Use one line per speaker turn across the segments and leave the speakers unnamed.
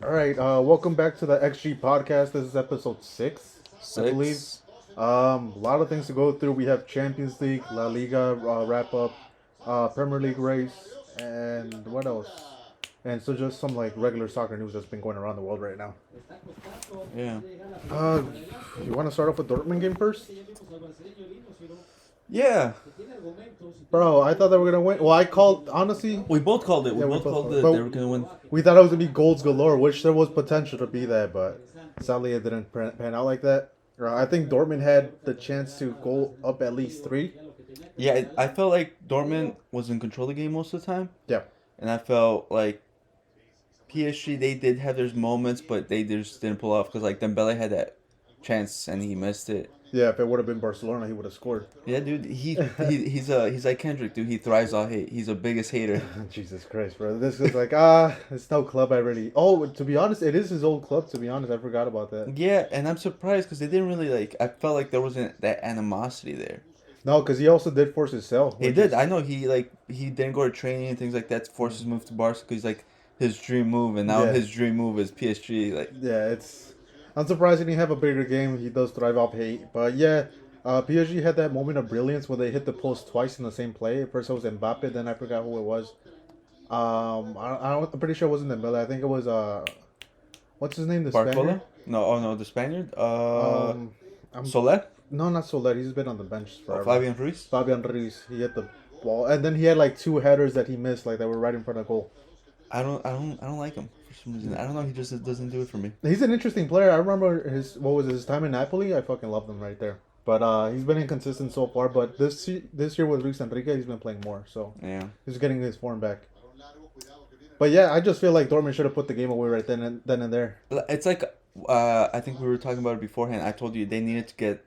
All right, welcome back to the XG podcast. This is episode 6, I believe.
Six.
A lot of things to go through. We have Champions League, La Liga wrap up, Premier League race, and what else? And so just some like regular soccer news that's been going around the world right now.
Yeah.
Uh, you want to start off with Dortmund game first,
Yeah.
bro? I thought they were gonna win. Well, I called honestly.
We both called it. We
Yeah, we
both
both
called
called it.
it. They
But
were gonna win.
we thought it was gonna be goals galore, which there was potential to be that, but sadly it didn't pan out like that. I think Dortmund had the chance to go up at least three.
Yeah, I felt like Dortmund was in control of the game most of the time,
Yeah,
and I felt like PSG they did have their moments, but they just didn't pull off because like Dembele had that chance and he missed it.
yeah. If it would have been Barcelona, he would have scored.
Yeah, dude. He's like Kendrick, dude. He thrives on hate. He's the biggest hater.
Jesus Christ, bro. This is like it's no club I really. Oh, to be honest, it is his old club. To be honest, I forgot about that.
Yeah, and I'm surprised because they didn't really like. I felt like there wasn't that animosity there.
No, because he also did force his sell.
He
Which
did.
is,
I know he didn't go to training and things like that to force his move to Barca because like his dream move, and now
Yeah.
his dream move is PSG. Like
Yeah, it's. I'm surprised he didn't have a bigger game. He does thrive off hate, but yeah. PSG had that moment of brilliance where they hit the post twice in the same play. First it was Mbappe, then I forgot who it was. I'm pretty sure it wasn't Dembele. I think it was what's his name, the Spaniard?
Barcola? No, oh no, the Spaniard.
Um, I'm
Soler,
no, not Soler. He's been on the bench
oh,
forever.
Fabian Ruiz.
Fabian Ruiz. He hit the ball, and then he had like two headers that he missed, like that were right in front of goal.
I don't like him for some reason. I don't know. He just doesn't do it for me.
He's an interesting player. I remember his time in Napoli. I fucking loved him right there. But he's been inconsistent so far. But this year with Luis Enrique, he's been playing more, so
Yeah.
he's getting his form back. But yeah, I just feel like Dortmund should have put the game away right then and there.
It's like I think we were talking about it beforehand. I told you they needed to get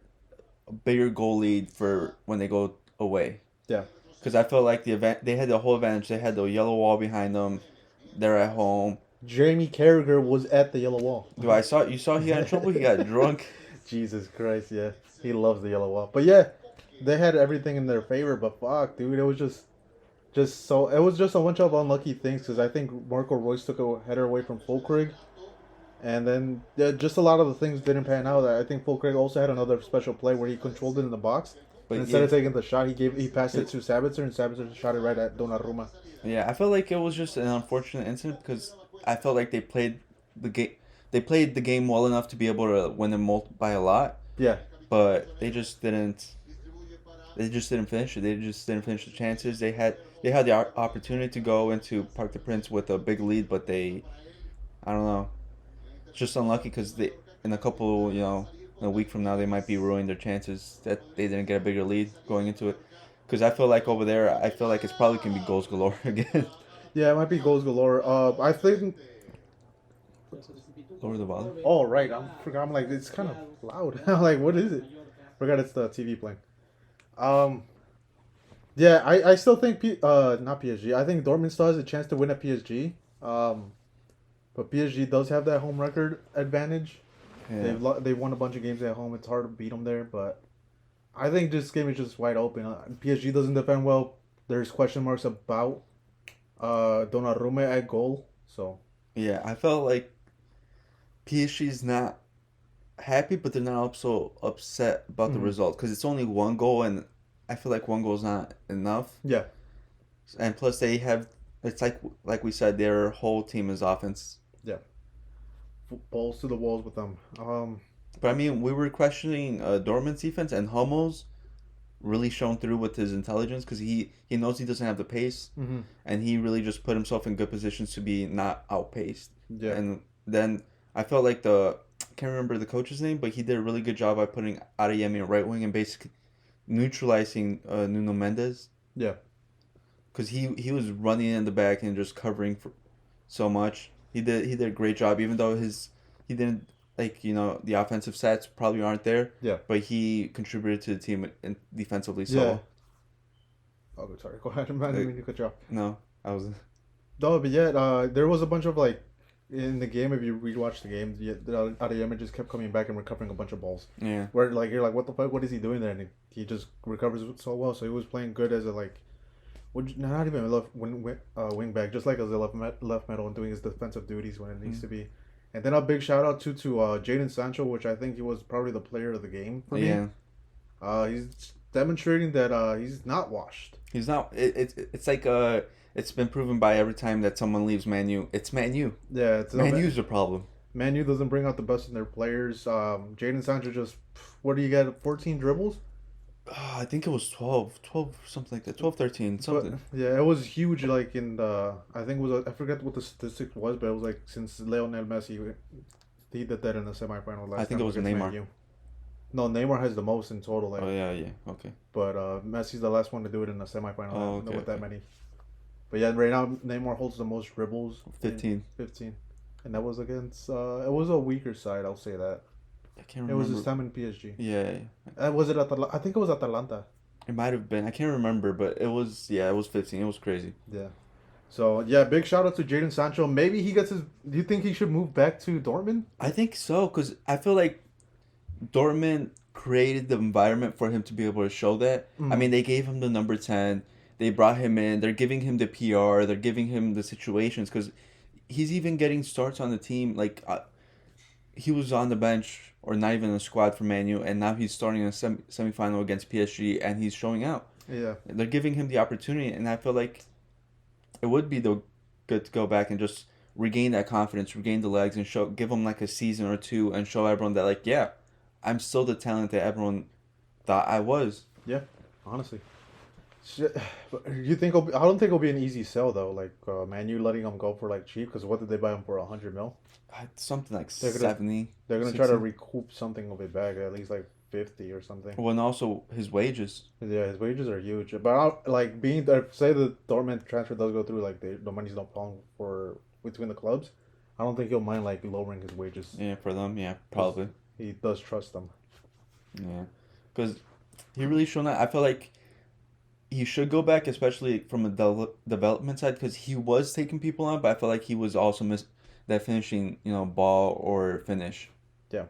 a bigger goal lead for when they go away.
Yeah.
Because I felt like they had the whole advantage. They had the yellow wall behind them. They're at home.
Jamie Carragher was at the yellow wall.
Do I saw you saw he got in trouble? He got drunk.
Jesus Christ, yeah. He loves the yellow wall. But yeah, they had everything in their favor, but fuck, dude, it was just so it was just a bunch of unlucky things because I think Marco Royce took a header away from Fulkrug, and then yeah, just a lot of the things didn't pan out. I think Fulkrug also had another special play where he controlled it in the box,
But
and instead
yeah,
of taking the shot, he passed it to Sabitzer, and Sabitzer shot it right at Donnarumma.
yeah, I felt like it was just an unfortunate incident because I felt like they played the game. They played the game well enough to be able to win them by a lot,
Yeah,
but they just didn't. They just didn't finish it. They just didn't finish the chances. They had the opportunity to go into Parc des Princes with a big lead, but I don't know, just unlucky because they in a couple in a week from now they might be ruining their chances that they didn't get a bigger lead going into it. Because I feel like over there, I feel like it's probably gonna be goals galore again.
yeah, it might be goals galore. I think.
Lower the volume.
Oh right, I forgot. I'm like it's kind of loud. I'm like, what is it? Forgot it's the TV playing. Um, yeah, I still think not PSG. I think Dortmund still has a chance to win at PSG. But PSG does have that home record advantage.
Yeah.
They've won a bunch of games at home. It's hard to beat them there, but I think this game is just wide open. PSG doesn't defend well. There's question marks about Donnarumma at goal. So
Yeah, I felt like PSG's not happy, but they're not also upset about the
mhm.
result because it's only one goal, and I feel like one goal is not enough.
Yeah,
And plus, they have it's like we said, their whole team is offense.
yeah, balls to the walls with them.
But I mean, we were questioning Dortmund's defense, and Hummels really shone through with his intelligence because he knows he doesn't have the pace,
Mhm.
and he really just put himself in good positions to be not outpaced.
Yeah,
And then I felt like I can't remember the coach's name, but he did a really good job by putting Adeyemi in right wing and basically neutralizing Nuno Mendes
yeah.
because he was running in the back and just covering for so much. He did a great job, even though he didn't like the offensive stats probably aren't there,
Yeah.
but he contributed to the team defensively.
Yeah.
So
Oh, sorry. Go ahead, man. I didn't mean to cut you off.
no, I was
No, but yeah, there was a bunch of like in the game. If you rewatch the game, Adeyemi just kept coming back and recovering a bunch of balls.
yeah.
Where like you're like, what the fuck? What is he doing there? And he just recovers so well. So he was playing good as a like Not even left wing back, just like as a left middle and doing his defensive duties when it needs
Mm.
to be. And then a big shout out to Jaden Sancho, which I think he was probably the player of the game for me.
Yeah,
He's demonstrating that he's not washed.
he's not. It's like it's been proven by every time that someone leaves Manu. It's Manu.
Yeah, it's
Manu's a problem.
Man U doesn't bring out the best in their players. Jaden Sancho just, what do you get? 14 dribbles?
I think it was 12 something like that. 12, 13
But
something.
yeah, it was huge. Like in the, I think it was, I forget what the statistic was, but it was like since Lionel Messi, he did that in the semifinal last
I think
time
it was
against
Neymar.
Man U. No, Neymar has the most in total. Like,
Oh yeah, yeah. Okay.
but Messi's the last one to do it in the semifinal
Oh, okay,
with that
okay.
many. But yeah, right now Neymar holds the most dribbles.
15.
15. And that was against, it was a weaker side, I'll say that.
I can't
It was his
remember.
time in PSG.
Yeah,
Was it I think it was Atalanta.
it might have been. I can't remember, but it was. Yeah, it was 15. It was crazy.
Yeah. So yeah, big shout out to Jaden Sancho. Maybe he gets his. Do you think he should move back to Dortmund?
I think so because I feel like Dortmund created the environment for him to be able to show that. I
Mm.
mean, they gave him the number 10. They brought him in. They're giving him the PR. They're giving him the situations because he's even getting starts on the team. Like he was on the bench or not even in the squad for Manu, and now he's starting a semifinal against PSG, and he's showing out.
Yeah.
They're giving him the opportunity, and I feel like it would be the good to go back and just regain that confidence, regain the legs, and give him like a season or two, and show everyone that like yeah, I'm still the talent that everyone thought I was.
Yeah. Honestly. Shit. But you think I don't think it'll be an easy sell though. Like Man U letting him go for like cheap because what did they buy him for 100 mil?
Something like
They're gonna
70,
they're gonna try to
60.
recoup something of it back at least like 50 or something.
Well, and also his wages.
Yeah, his wages are huge. But like being there, say the Dortmund transfer does go through, like the money's not falling for between the clubs. I don't think he'll mind like lowering his wages.
Yeah, for them, yeah, probably.
He does trust them.
Yeah, because he really shown that. I feel like he should go back, especially from a development side, because he was taking people on, but I feel like he was also that finishing, ball or finish.
Yeah,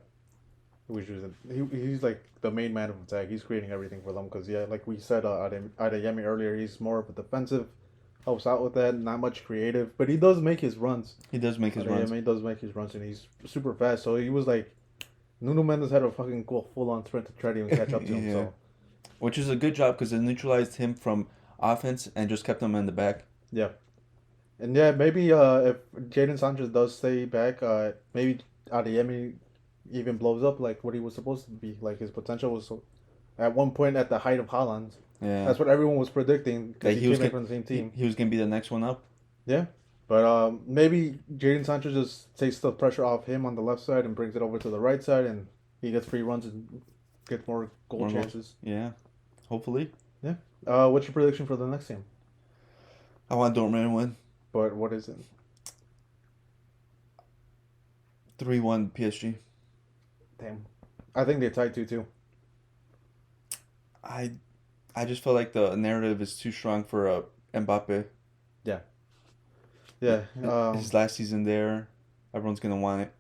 which is he's like the main man of attack. He's creating everything for them because yeah, like we said, Adeyemi earlier, he's more of a defensive, helps out with that. Not much creative, but he does make his runs.
He does make his runs.
Adeyemi does make his runs, and he's super fast. So he was like, Nuno Mendes had a fucking cool full on sprint to try to even catch up to him.
Yeah.
So
Which is a good job because it neutralized him from offense and just kept him in the back.
yeah. And yeah, maybe if Jaden Sanchez does stay back, maybe Adeyemi even blows up like what he was supposed to be. Like his potential was at one point at the height of Haaland.
Yeah.
That's what everyone was predicting
That
because he came in from the same team.
He was gonna be the next one up.
Yeah, but maybe Jaden Sanchez just takes the pressure off him on the left side and brings it over to the right side, and he gets free runs and gets more goal
More goals.
chances.
Yeah, hopefully.
Yeah. What's your prediction for the next game?
I want Dortmund to win.
But what is it?
3-1 PSG.
Damn. I think they're tied 2-2.
I just feel like the narrative is too strong for Mbappe.
Yeah.
His last season there, everyone's gonna want it.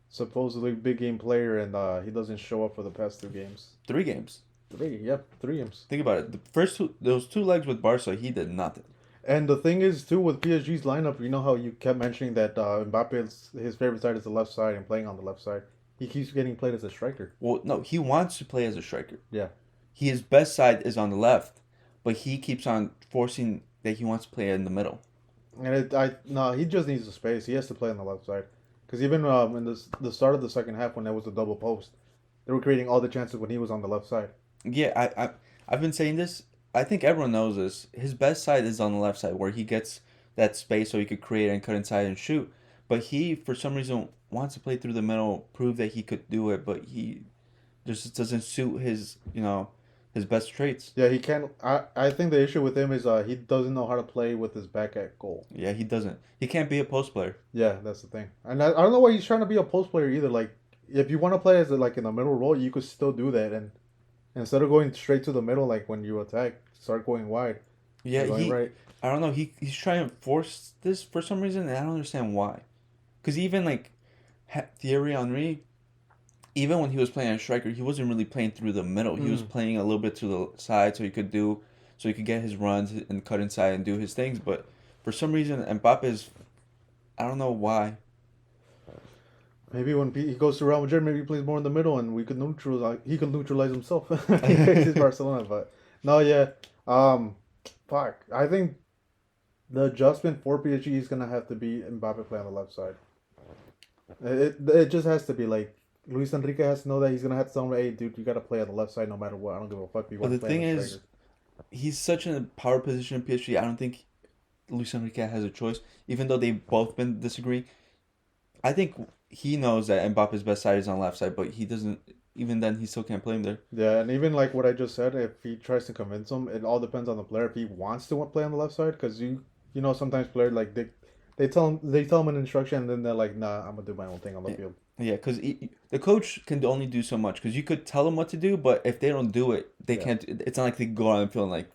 Supposedly big game player, and he doesn't show up for the past 2 games.
3 games.
3 games.
Think about it. The first those 2 legs with Barca, he did nothing.
And the thing is, too, with PSG's lineup, you know how you kept mentioning that Mbappe's his favorite side is the left side and playing on the left side. He keeps getting played as a striker.
Well, no, he wants to play as a striker.
Yeah.
His best side is on the left, but he keeps on forcing that he wants to play in the middle.
And no, he just needs the space. He has to play on the left side. Because even in the start of the second half, when there was a double post, they were creating all the chances when he was on the left side.
Yeah, I've been saying this. I think everyone knows this. His best side is on the left side, where he gets that space so he could create and cut inside and shoot. But he, for some reason, wants to play through the middle, prove that he could do it, but he just doesn't suit his, his best traits.
Yeah, he can't. I think the issue with him is he doesn't know how to play with his back at goal.
Yeah, he doesn't. He can't be a post player.
Yeah, that's the thing. And I don't know why he's trying to be a post player either. Like, if you want to play as like in the middle role, you could still do that. And instead of going straight to the middle, like when you attack, start going wide.
Yeah,
going right.
I don't know. He's trying to force this for some reason, and I don't understand why. Because even like Thierry Henry, even when he was playing as striker, he wasn't really playing through the middle. He was playing a little bit to the side, so so he could get his runs and cut inside and do his things. But for some reason, Mbappe is, I don't know why.
Maybe when he goes to Real Madrid, maybe he plays more in the middle, and we could neutralize. He could neutralize himself. He faces Barcelona, but no, yeah. Um, fuck. I think the adjustment for PSG is gonna have to be Mbappe play on the left side. It just has to be like Luis Enrique has to know that he's gonna have to tell him, hey, dude, you gotta play on the left side no matter what. I don't give a fuck if you
But
want
the
to play on
thing
the
is,
striker.
he's such in a power position in PSG. I don't think Luis Enrique has a choice, even though they've both been disagreeing. I think he knows that Mbappe's best side is on left side, but he doesn't. Even then, he still can't play him there.
Yeah, and even like what I just said, if he tries to convince him, it all depends on the player. If he wants to play on the left side, because you know sometimes players like they tell him an instruction and then they're like, nah, I'm gonna do my own thing on the
Yeah,
field.
yeah, because the coach can only do so much. Because you could tell them what to do, but if they don't do it, they
Yeah.
can't. It's not like they can go out and feel like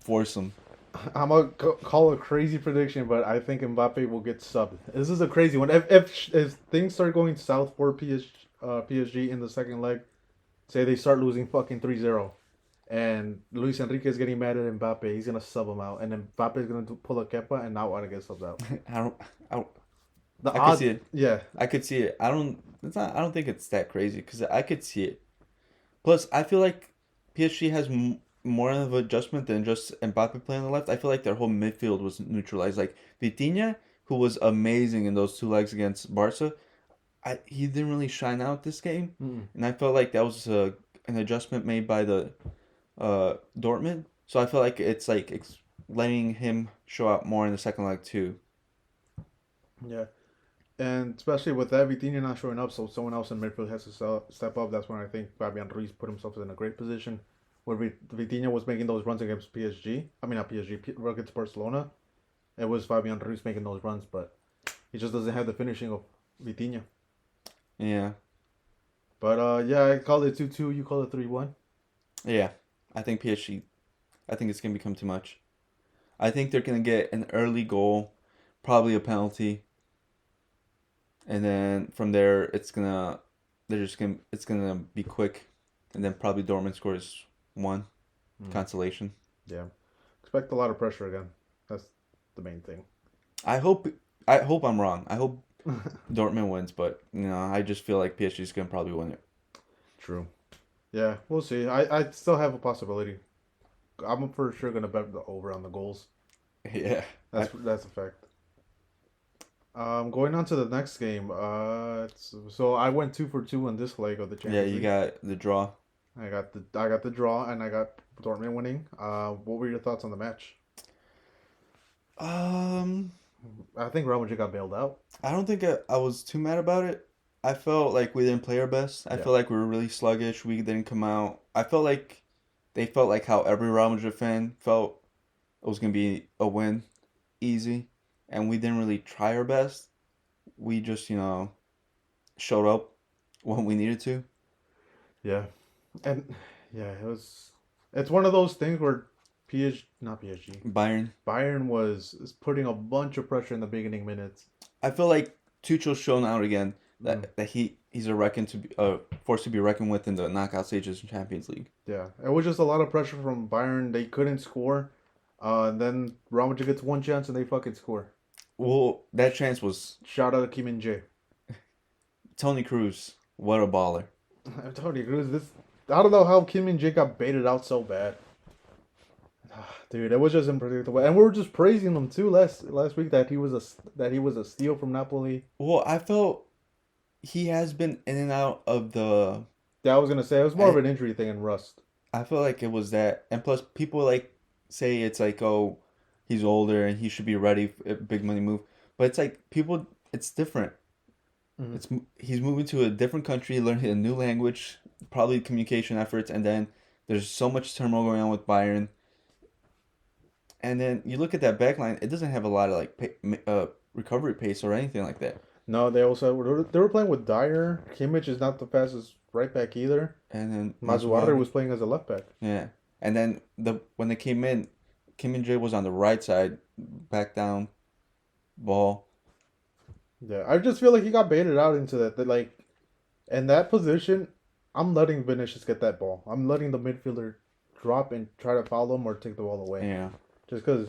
force them.
I'm gonna call a crazy prediction, but I think Mbappe will get subbed. This is a crazy one. If things start going south for PSG in the second leg, say they start losing fucking 3-0, and Luis Enrique is getting mad at Mbappe, he's gonna sub him out, and then Mbappe is gonna pull a Kepa and not want to get subbed out.
I don't. I, don't-
The
I could
odds,
see it.
yeah,
I could see it. I don't. It's not. I don't think it's that crazy because I could see it. Plus, I feel like PSG has more of an adjustment than just Mbappe playing on the left. I feel like their whole midfield was neutralized. Like Vitinha, who was amazing in those two legs against Barca, he didn't really shine out this game,
Mm-mm.
and I felt like that was an adjustment made by the Dortmund. So I feel like it's like letting him show out more in the second leg too.
Yeah. And especially with that, Vitinha not showing up, so someone else in midfield has to step up. That's when I think Fabian Ruiz put himself in a great position. Where Vitinha was making those runs against PSG. I mean, not PSG, against Barcelona. It was Fabian Ruiz making those runs, but he just doesn't have the finishing of Vitinha.
Yeah,
But yeah, I called it 2-2. You call it 3-1.
yeah. I think PSG. I think it's gonna become too much. I think they're gonna get an early goal, probably a penalty, and then from there it's gonna be quick, and then probably Dortmund scores one
Mm,
consolation.
yeah. Expect a lot of pressure again. That's the main thing.
I hope I hope I'm wrong. I hope Dortmund wins, but I just feel like PSG is gonna probably win it.
True. Yeah, we'll see. I still have a possibility. I'm for sure gonna bet the over on the goals.
Yeah,
That's a fact. Going on to the next game. So I went 2 for 2 in this leg of the
yeah.
Champions
You
League.
got the draw.
I got the draw and I got Dortmund winning. What were your thoughts on the match?
Um,
I think Real Madrid got bailed out.
I don't think I was too mad about it. I felt like we didn't play our best. I
Yeah.
felt like we were really sluggish. We didn't come out. I felt like they felt like how every Real Madrid fan felt it was gonna be a win, easy, and we didn't really try our best. We just showed up when we needed to.
Yeah, and yeah, it was. It's one of those things where not PSG,
Bayern.
Bayern is putting a bunch of pressure in the beginning minutes.
I feel like Tuchel's shown out again
Mm,
that he's a force to be reckoned with in the knockout stages in Champions League.
yeah, it was just a lot of pressure from Bayern. They couldn't score. And then Real Madrid gets one chance and they fucking score.
Well, that chance was
Shout out to Kim and Jae.
Tony Cruz. What a baller.
I'm telling you, I don't know how Kim and Jae got baited out so bad. Dude, it was just unpredictable. And we were just praising him too last week that he was a steal from Napoli.
Well, I felt he has been in and out of the.
Yeah, I was gonna say it was more of
I,
an injury thing and rust.
I feel like it was that, and plus people like say it's like, oh, he's older and he should be ready for a big money move, but it's like people, it's different.
Mhm.
He's moving to a different country, learning a new language, probably communication efforts, and then there's so much turmoil going on with Bayern. And then you look at that back line, it doesn't have a lot of like recovery pace or anything like that.
No, they were playing with Dyer. Kimmich is not the fastest right back either.
And then
Mazuari was playing as a left back.
yeah. And then when they came in, Kim and Jay was on the right side, back down, ball.
Yeah, I just feel like he got baited out into that like in that position. I'm letting Vinicius get that ball. I'm letting the midfielder drop and try to foul them or take the ball away.
Yeah.
Just because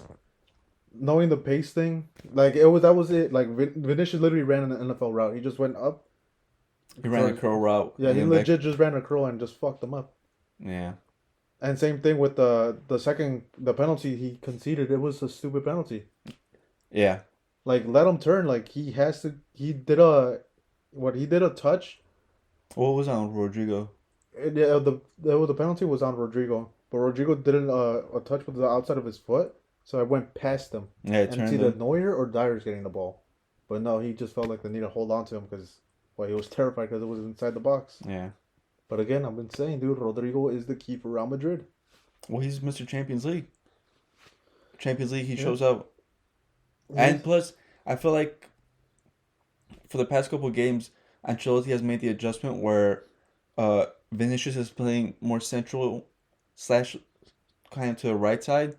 knowing the pace thing, like that was it. Like Vinicius literally ran an NFL route. He just went up.
He ran a curl route.
Yeah, he legit just ran a curl and just fucked them up.
Yeah.
And same thing with the penalty he conceded. It was a stupid penalty.
Yeah.
Like let him turn. Like he has to. He did a touch.
What was on Rodrigo?
The penalty was on Rodrigo, but Rodrigo did a touch with the outside of his foot, so I went past him.
Yeah, it
and
turned
it's either
him.
Neuer or Dyer's getting the ball, but no, he just felt like they need to hold on to him because he was terrified because it was inside the box.
Yeah.
But again, I've been saying, dude, Rodrigo is the key for Real Madrid.
Well, he's Mr. Champions League. Champions League, he
Yeah.
shows up. And plus, I feel like for the past couple of games, Ancelotti has made the adjustment where Vinicius is playing more central slash kind of to the right side,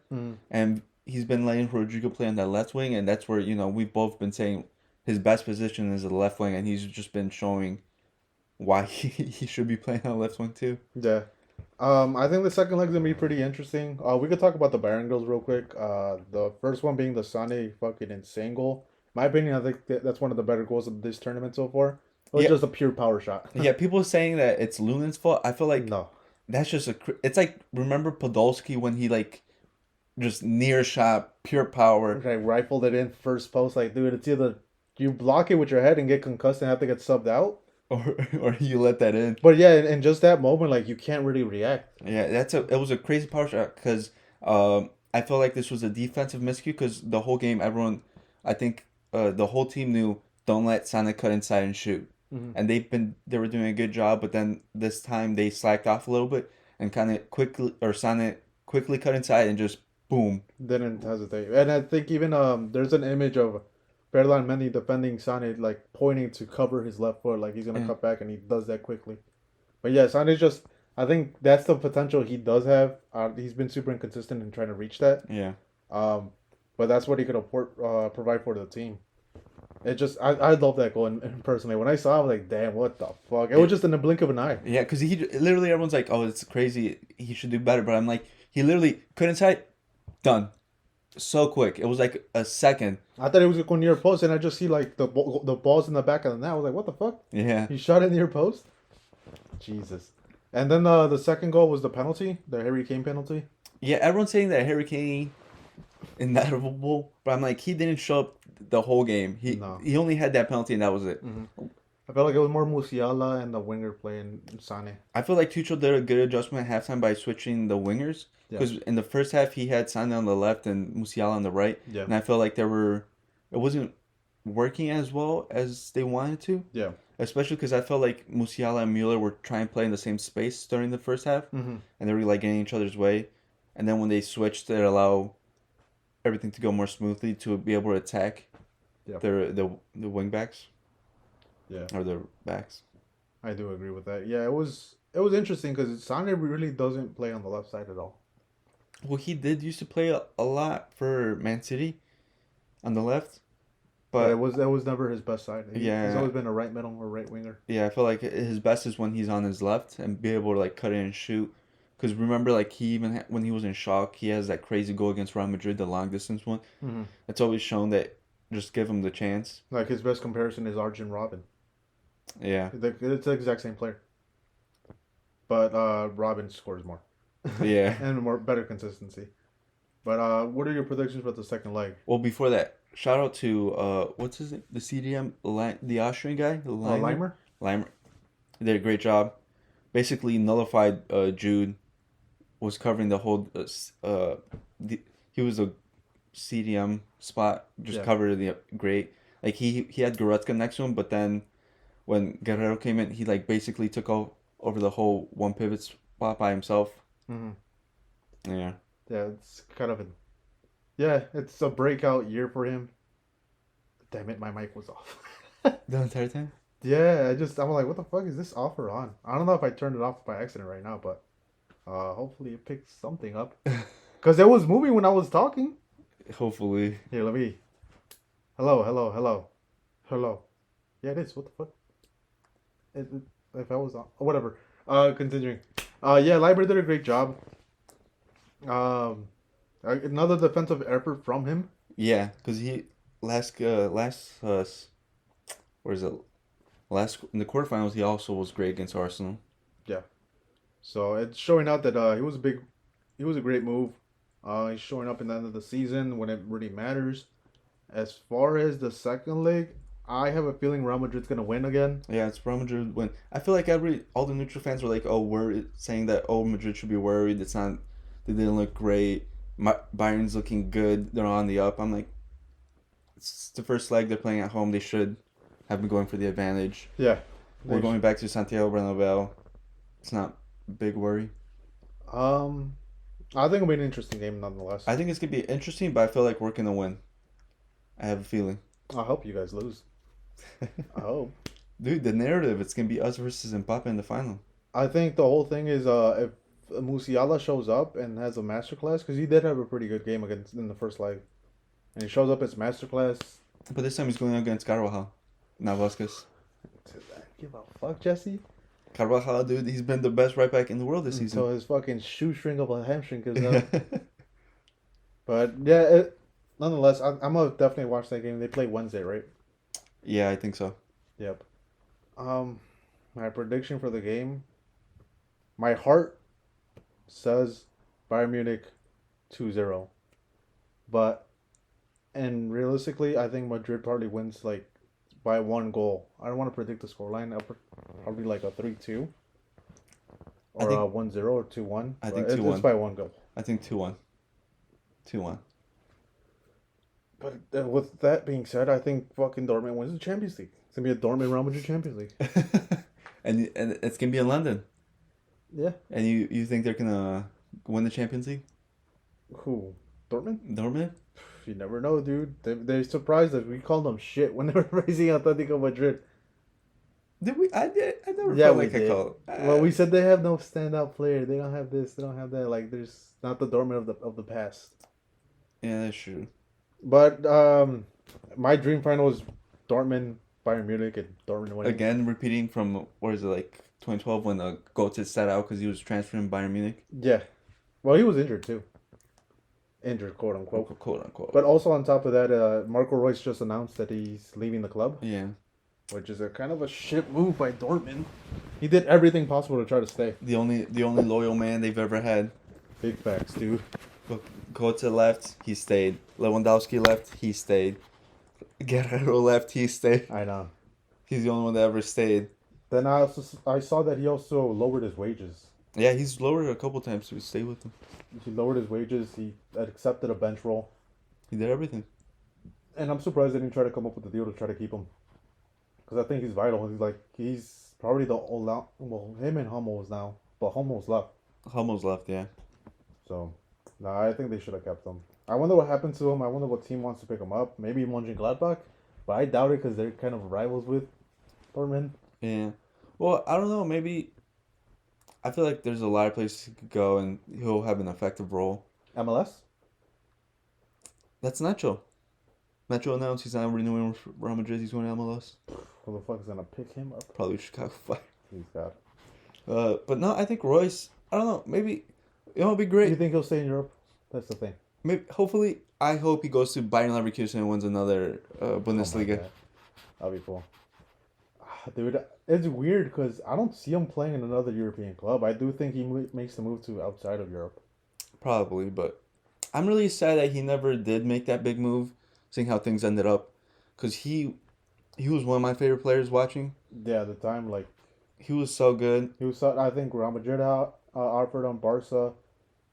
and he's been letting Rodrigo play on that left wing, and that's where we've both been saying his best position is the left wing, and he's just been showing why he should be playing on the left wing too.
Yeah. I think the second leg's gonna be pretty interesting. We could talk about the Bayern goals real quick. The first one being the Sané fucking insane goal. My opinion, I think that's one of the better goals of this tournament so far. It was just a pure power shot.
Yeah, people saying that it's Lunin's fault. I feel like
No.
that's just it's like, remember Podolski when he like just near shot, pure power.
Okay, rifled it in first post. Like, dude, it's either you block it with your head and get concussed and have to get subbed out,
or you let that in.
but yeah, in just that moment, like you can't really react.
Yeah, it was a crazy power shot because I felt like this was a defensive miscue because the whole game, everyone, I think the whole team knew don't let Sané cut inside and shoot, and they were doing a good job, but then this time they slacked off a little bit and kind of Sané quickly cut inside and just boom.
Didn't hesitate, and I think even there's an image of Ferland Mendy defending Sané, like pointing to cover his left foot, like he's gonna cut back, and he does that quickly. But yeah, Sané's just. I think that's the potential he does have. He's been super inconsistent in trying to reach that.
Yeah.
But that's what he could provide for the team. It just, I love that goal. And personally, when I saw it, I was like, damn, what the fuck? It was just in the blink of an eye.
Yeah, because he literally, everyone's like, oh, it's crazy. He should do better. But I'm like, he literally cut inside, done. So quick. It was like a second.
I thought it was going to go near post, and I just see like the balls in the back of the net. I was like, what the fuck?
Yeah.
He shot it near post? Jesus. And then the second goal was the penalty, the Harry Kane penalty.
Yeah, everyone's saying that Harry Kane inevitable, but I'm like, he didn't show up the whole game. He only had that penalty and that was it.
I felt like it was more Musiala and the winger playing Sané.
I feel like Tuchel did a good adjustment at halftime by switching the wingers. Because in the first half, he had Sané on the left and Musiala on the right.
Yeah.
And I felt like it wasn't working as well as they wanted to.
Yeah.
Especially because I felt like Musiala and Mueller were trying to play in the same space during the first half. And they were like getting each other's way. And then when they switched, it allowed everything to go more smoothly to be able to attack the wing backs.
Yeah.
Or the backs.
I do agree with that. Yeah, it was interesting because Sané really doesn't play on the left side at all.
Well, he did used to play a lot for Man City on the left. But
it was never his best side. He's
Yeah.
always been a right middle or right winger.
Yeah, I feel like his best is when he's on his left and be able to like cut in and shoot. Because remember, like he even when he was in shock, he has that crazy goal against Real Madrid, the long distance one. It's always shown that just give him the chance.
Like his best comparison is Arjen Robben.
Yeah.
It's the exact same player. But Robin scores more.
Yeah.
And better consistency. But what are your predictions for the second leg?
Well, before that, shout out to what's his name? The CDM, the Austrian guy,
Limer.
Limer. He did a great job. Basically nullified Jude. Was covering the whole. He was a CDM spot. Just covered the great. Like he had Goretzka next to him, but then when Guerrero came in, he like basically took over the whole one pivot spot by himself. Yeah.
Yeah, it's kind of it's a breakout year for him. Damn it, my mic was off.
The entire time?
Yeah, I'm like, what the fuck is this off or on? I don't know if I turned it off by accident right now, but hopefully it picks something up. Because it was moving when I was talking.
Hopefully.
Here, let me. Hello. Yeah, it is. What the fuck? If I was on, whatever. Continuing. Yeah, Library did a great job. Um, another defensive effort from him.
Yeah, because he where is it? Last in the quarterfinals, he also was great against Arsenal.
Yeah. So it's showing out that he was a great move. He's showing up in the end of the season when it really matters. As far as the second leg, I have a feeling Real Madrid's gonna win again.
Yeah, it's Real Madrid win. I feel like all the neutral fans were like, "Oh, we're saying that Madrid should be worried. It's not. They didn't look great. Bayern's looking good. They're on the up." I'm like, it's the first leg. They're playing at home. They should have been going for the advantage.
Yeah.
We're
They sh-
going back to Santiago Bernabéu. It's not a big worry.
um, I think it'll be an interesting game nonetheless.
I think it's gonna be interesting, but I feel like we're gonna win. I have a feeling.
I hope you guys lose. I hope.
Dude, the narrative, it's gonna be us versus Mbappe in the final.
I think the whole thing is if Musiala shows up and has a masterclass, because he did have a pretty good game against in the first leg, and he shows up as masterclass.
But this time he's going against Carvajal, not Vasquez.
Give a fuck, Jesse.
Carvajal, dude, he's been the best right back in the world this season.
Until his fucking shoestring of a hamstring goes out. But yeah, nonetheless, I'm gonna definitely watch that game. They play Wednesday, right?
Yeah, I think so.
Yep. My prediction for the game, my heart says Bayern Munich 2-0. But and realistically, I think Madrid probably wins like by one goal. I don't want to predict the scoreline. Probably like a 3-2
I
or a
think
1-0 or 2-1.
I
But
think 2-1.
it's by one goal.
I think 2-1. 2-1.
But with that being said, I think fucking Dortmund wins the Champions League. It's gonna be a Dortmund Real Madrid Champions League.
And it's gonna be in London.
Yeah.
And you think they're gonna win the Champions League?
Who? Dortmund?
Dortmund?
You never know, dude. They surprised us. We called them shit when they were facing Atletico Madrid.
Did we? I did. I never
Yeah,
felt
we
like I
did.
called.
Well, we said they have no standout player. They don't have this. They don't have that. Like, there's not the Dortmund of the past.
Yeah, that's true.
But my dream final is Dortmund, Bayern Munich, and Dortmund winning.
Again, repeating from what is it like 2012 when Götze sat out because he was transferred from Bayern Munich,
Yeah. Well, he was injured too. Injured, quote unquote.
quote unquote.
But also on top of that, Marco Reus just announced that he's leaving the club,
Yeah,
which is a kind of a shit move by Dortmund. He did everything possible to try to stay.
the only loyal man they've ever had.
Big facts, dude.
Look, Götze left, he stayed. Lewandowski left, he stayed. Guerrero left, he stayed.
I know.
He's the only one that ever stayed.
Then I saw that he also lowered his wages.
Yeah, he's lowered it a couple times to stay with him.
He lowered his wages. He accepted a bench role,
He did everything.
and I'm surprised they didn't try to come up with a deal to try to keep him. Because I think he's vital. He's probably the well, him and Hummels now, but Hummels left.
Hummels left, yeah.
So, nah, I think they should have kept him. I wonder what happened to him. I wonder what team wants to pick him up. Maybe Mönchengladbach, but I doubt it because they're kind of rivals with Dortmund.
Yeah. Well, I don't know. Maybe I feel like there's a lot of places he could go and he'll have an effective role.
MLS?
That's Nacho. Nacho announced he's not renewing with Real Madrid. He's going to MLS.
Who the fuck is gonna pick him up?
Probably Chicago Fire.
He's got.
But no, I think Royce. I don't know. Maybe it'll be
Do
great.
you think he'll stay in Europe? That's the thing.
Maybe hopefully, I hope he goes to Bayern Leverkusen and wins another Bundesliga.
Oh my God. That'll be cool. Dude, it's weird because I don't see him playing in another European club. I do think he makes the move to outside of Europe.
Probably, but I'm really sad that he never did make that big move, seeing how things ended up, because he was one of my favorite players watching.
Yeah, at the time, like,
He was so good.
he was, I think, Real Madrid offered him, Barca,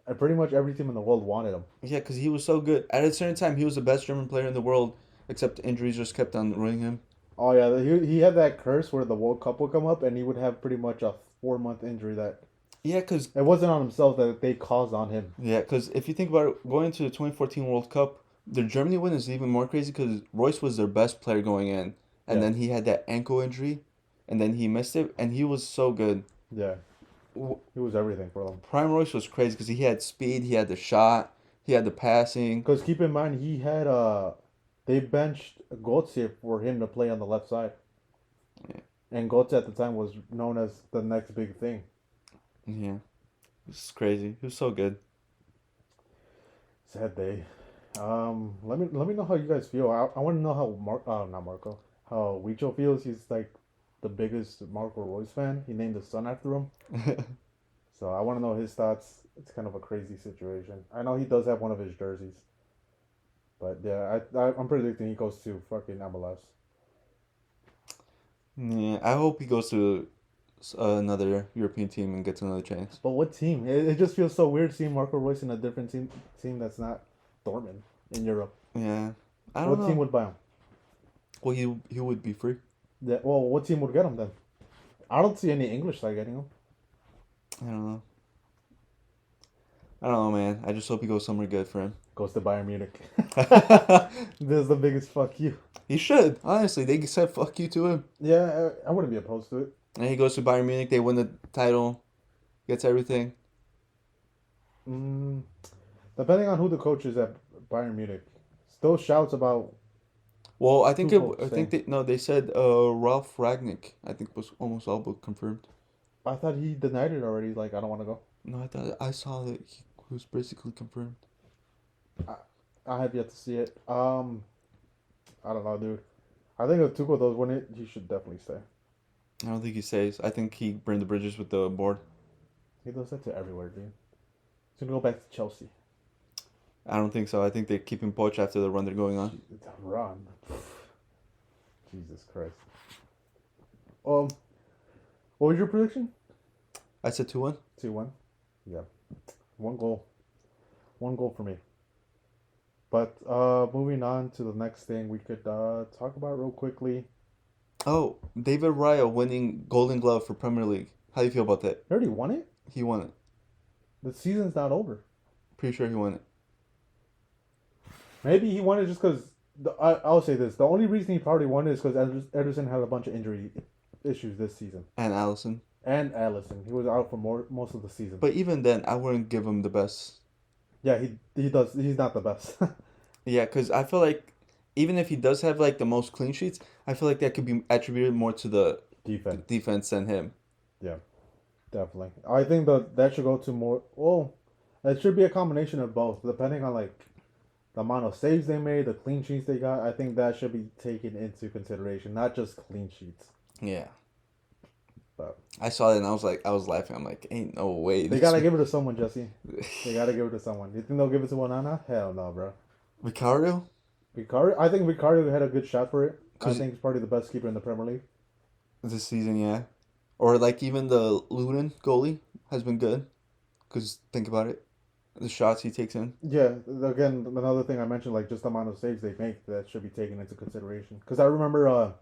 and pretty much every team in the world wanted him.
Yeah, because he was so good. At a certain time, he was the best German player in the world, except injuries just kept on ruining him.
Oh, yeah, he had that curse where the World Cup would come up and he would have pretty much a 4-month injury that
Yeah, because
it wasn't on himself, that they caused on him.
if you think about it, going into the 2014 World Cup, the Germany win is even more crazy because Royce was their best player going in, and
Yeah.
then he had that ankle injury, and then he missed it, and he was so good.
Yeah,
W-
he was everything for them.
Prime Royce was crazy because he had speed, he had the shot, he had the passing.
Because keep in mind, he had they benched Götze for him to play on the left side.
Yeah.
And Götze at the time was known as the next big thing.
Yeah, it was crazy. He was so good.
Sad day. Let me know how you guys feel. I want to know how not Marco, how Wicho feels. He's like the biggest Marco Royce fan. He named his son after him. So I want to know his thoughts. It's kind of a crazy situation. I know he does have one of his jerseys, but yeah, I'm predicting he goes to fucking MLS.
Yeah, I hope he goes to another European team and gets another chance.
But what team? It just feels so weird seeing Marco Royce in a different team that's not Dortmund in Europe.
Yeah, I don't
What team
know.
would buy him?
Well, he would be free.
Yeah, well, what team would get him then? I don't see any English side getting him.
I don't know. I don't know, man. I just hope he goes somewhere good for him.
Goes to Bayern Munich. This is the biggest fuck you.
He should. Honestly, they said fuck you to him.
Yeah, I wouldn't be opposed to it.
And he goes to Bayern Munich. They win the title, gets everything.
Mm, Depending on who the coach is at Bayern Munich, still shouts about
Well, I think
Tuchel
I think
staying.
they said Ralph Ragnick. I think was almost all but confirmed.
I thought he denied it already. Like, I don't want to go.
No, I saw that he was basically confirmed.
I, I have yet to see it. I don't know, dude. I think if Tuchel does win it, he should definitely stay.
I don't think he stays. I think he burned the bridges with the board.
He does that to everywhere, dude. He's gonna go back to Chelsea.
I don't think so. I think they're keeping Poch after the run they're going on.
Run. Jesus Christ. What was your prediction?
I said 2-1.
2-1. Yeah. One goal. One goal for me. But moving on to the next thing we could talk about real quickly.
Oh, David Raya winning Golden Glove for Premier League. How do you feel about that?
He already won it?
He won it.
The season's not over.
Pretty sure he won it.
Maybe he won it just because... I'll say this. The only reason he probably won it is because Ederson had a bunch of injury issues this season.
And Allison.
And Allison. He was out for most of the season.
But even then, I wouldn't give him the best.
Yeah, he does. He's not the best.
Yeah, because I feel like even if he does have like the most clean sheets, I feel like that could be attributed more to the defense than him.
Yeah, definitely. I think that should go to more. Well, it should be a combination of both, depending on like the amount of saves they made, the clean sheets they got. I think that should be taken into consideration, not just clean sheets.
Yeah.
But
I saw it and I was laughing. I'm like, ain't no way.
they gotta give it to someone, Jesse. They gotta give it to someone. You think they'll give it to Onana? Hell no, bro.
Vicario?
I think Ricardo had a good shot for it. I
'Cause
think he's probably the best keeper in the Premier League.
this season, yeah. Or like even the Luton goalie has been good. Because think about it. The shots he takes in.
Yeah, again, another thing I mentioned, like just the amount of saves they make, that should be taken into consideration. Because I remember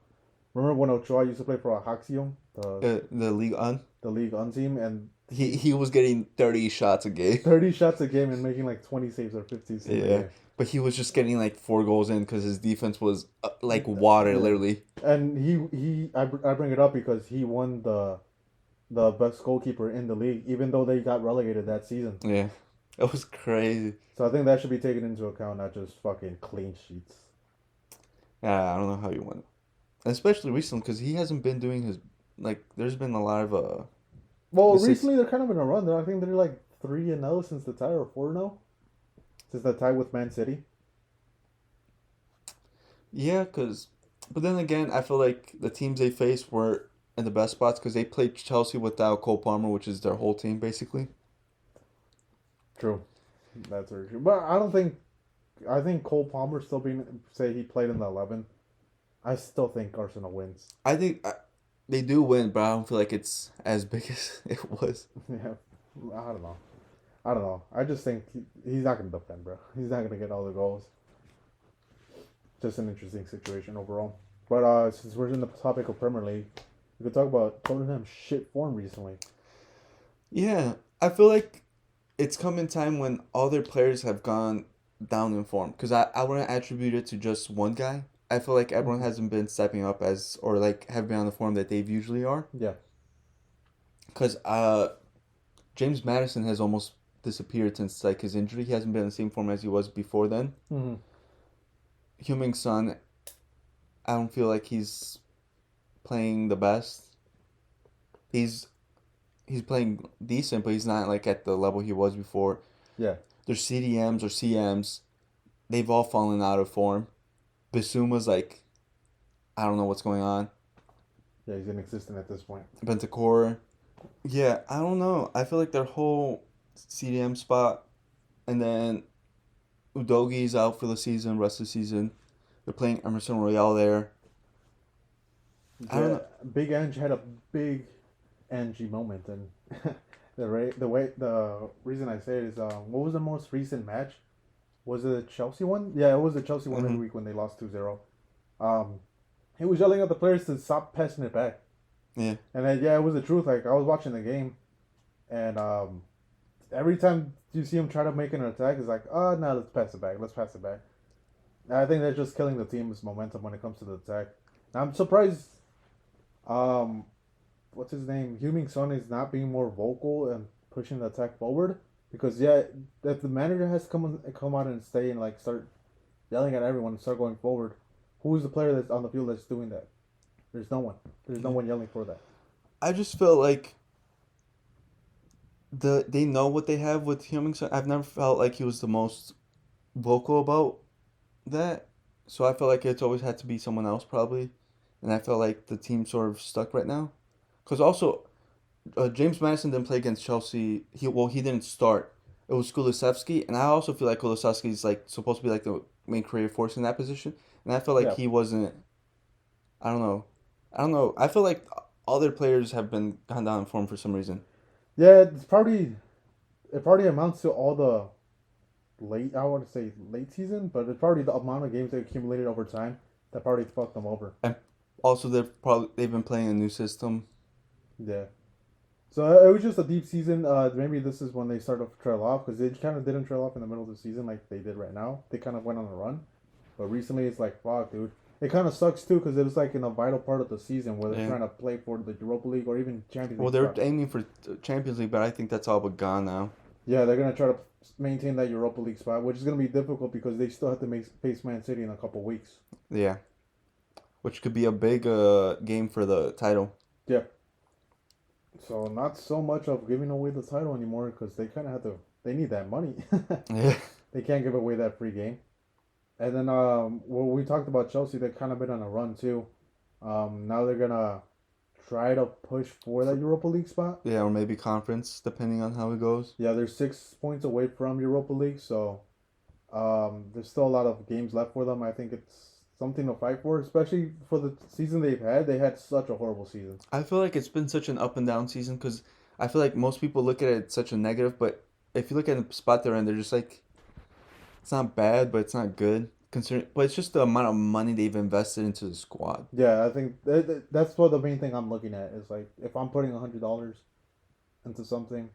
when Ochoa used to play for Haxium,
The League on.
the League On team, and
He was getting 30 shots a game.
30 shots a game and making like 20 saves or 15 saves a
Yeah.
game.
But he was just getting like 4 goals in because his defense was like water,
Yeah.
literally.
And I bring it up because he won the best goalkeeper in the league, even though they got relegated that season.
Yeah. It was crazy.
So I think that should be taken into account, not just fucking clean sheets.
Yeah, I don't know how he won it. Especially recently because he hasn't been doing his... Like, there's been a lot of...
Well,
This is-
recently they're kind of in a run. I think they're like 3-0 since the tie, or 4-0 since the tie with Man City.
Yeah, because... But then again, I feel like the teams they faced were in the best spots because they played Chelsea without Cole Palmer, which is their whole team, basically.
True, that's very true. But I don't think. I think Cole Palmer still say he played in the 11. I still think Arsenal wins.
I think they do win, but I don't feel like it's as big as it was.
Yeah, I don't know. I just think he's not gonna defend, bro. He's not gonna get all the goals. Just an interesting situation overall. But since we're in the topic of Premier League, we could talk about Tottenham's shit form recently.
Yeah, I feel like it's come in time when all their players have gone down in form. Because I wouldn't attribute it to just one guy. I feel like everyone hasn't been stepping up or like have been on the form that they usually are.
Yeah.
Because James Madison has almost disappeared since like his injury. He hasn't been in the same form as he was before then.
Mm-hmm.
Heung-min Son, I don't feel like he's playing the best. He's playing decent, but he's not like at the level he was before.
Yeah.
their CDMs or CMs, they've all fallen out of form. Basuma's like, I don't know what's going on.
Yeah, he's inexistent at this point.
Bentancur, yeah, I don't know. I feel like their whole CDM spot, and then Udogi's out for the season, rest of the season. They're playing Emerson Royale there. I don't
Yeah,
know.
Big Ange had a big Angie moment, and the reason I say it is, what was the most recent match? Was it the Chelsea one? Yeah, it was the Chelsea one
Hmm.
midweek when they lost 2-0. Um, he was yelling at the players to stop passing it back,
Yeah,
and then, yeah, it was the truth. Like, I was watching the game, and every time you see him try to make an attack, it's like, oh no, let's pass it back, let's pass it back. And I think they're just killing the team's momentum when it comes to the attack. And I'm surprised. Um, what's his name? Huming Son is not being more vocal and pushing the attack forward, because yeah, if the manager has to come out and stay and like start yelling at everyone and start going forward, who's the player that's on the field that's doing that? There's no one. There's no
yeah.
one yelling for that.
I just felt like they know what they have with Hummingson. I've never felt like he was the most vocal about that, so I felt like it's always had to be someone else probably, and I felt like the team sort of stuck right now, because also James Madison didn't play against Chelsea. He didn't start. It was Kulusevski, and I also feel like Kulusevski is like supposed to be like the main creative force in that position, and I felt like
Yeah,
he wasn't. I don't know. I don't know. I feel like other players have been gone down in form for some reason.
yeah. It probably amounts to all the late. I want to say late season, but it's probably the amount of games they accumulated over time that probably fucked them over.
And also they've been playing a new system.
Yeah. So it was just a deep season. Maybe this is when they start to trail off, because they kind of didn't trail off in the middle of the season like they did right now. They kind of went on a run, but recently it's like, fuck, dude. It kind of sucks too, because it was like in a vital part of the season where they're
Yeah.
trying to play for the Europa League or even Champions
Well,
League
they're
spot.
aiming for Champions League, but I think that's all but gone now.
Yeah, they're gonna try to maintain that Europa League spot, which is gonna be difficult because they still have to face Man City in a couple weeks.
Yeah, which could be a big game for the title.
Yeah. So not so much of giving away the title anymore, because they kind of have to. They need that money.
Yeah.
They can't give away that free game. And then well, we talked about Chelsea. They've kind of been on a run too. Now they're gonna try to push for that Europa League spot.
Yeah, or maybe conference, depending on how it goes.
Yeah, they're 6 points away from Europa League, so there's still a lot of games left for them. I think it's something to fight for, especially for the season they've had. They had such a horrible season.
I feel like it's been such an up and down season because I feel like most people look at it such a negative, but if you look at the spot they're in, they're just like it's not bad, but it's not good. Considering, but it's just the amount of money they've invested into the squad.
Yeah, I think that's what the main thing I'm looking at is, like, if I'm putting $100 into something,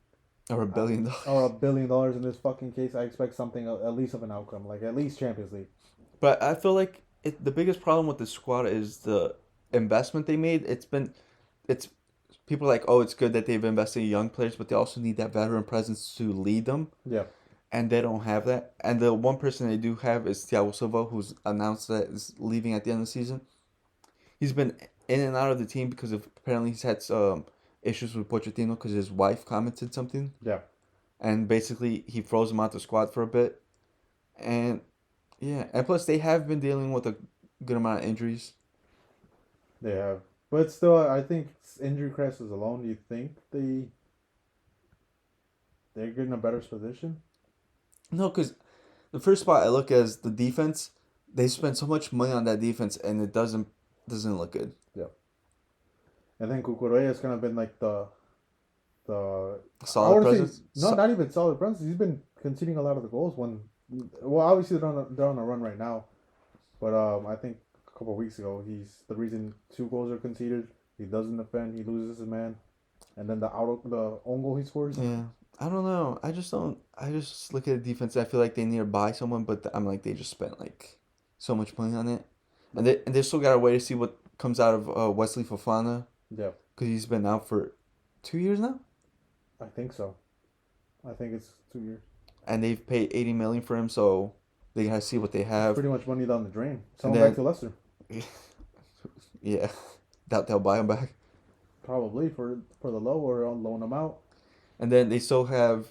Or a
uh,
billion
or
dollars.
$1 billion in this fucking case, I expect something at least of an outcome, like at least Champions League.
But I feel like the biggest problem with the squad is the investment they made. It's people are like, oh, it's good that they've invested in young players, but they also need that veteran presence to lead them,
Yeah,
and they don't have that. And the one person they do have is Thiago Silva, who's announced that is leaving at the end of the season. He's been in and out of the team because of apparently he's had some issues with Pochettino because his wife commented something,
yeah,
and basically he froze him out the squad for a bit. And yeah, and plus they have been dealing with a good amount of injuries.
they have. But still, I think injury crashes alone. Do you think they're getting a better position?
No, because the first spot I look at is the defense. They spent so much money on that defense, and it doesn't look good.
Yeah, and then Kukureya has kind of been like the I
Solid
want to say,
presence.
no, not even solid runs. He's been conceding a lot of the goals when, well, obviously they're on a run right now, but I think a couple of weeks ago he's the reason 2 goals are conceded. He doesn't defend. He loses his man, and then the own goal he scores.
Yeah, I don't know. I just don't. I just look at the defense. I feel like they need to buy someone, but I'm like they just spent like so much money on it, and they still got to wait to see what comes out of Wesley Fofana
Yeah,
because he's been out for 2 years now,
I think so. I think it's 2 years.
and they've paid 80 million for him, so they gotta see what they
It's
have,
pretty much money down the drain. Send
and
him back
then
to Leicester,
yeah, doubt they'll buy him back,
probably for the low, or loan him out.
and then they still have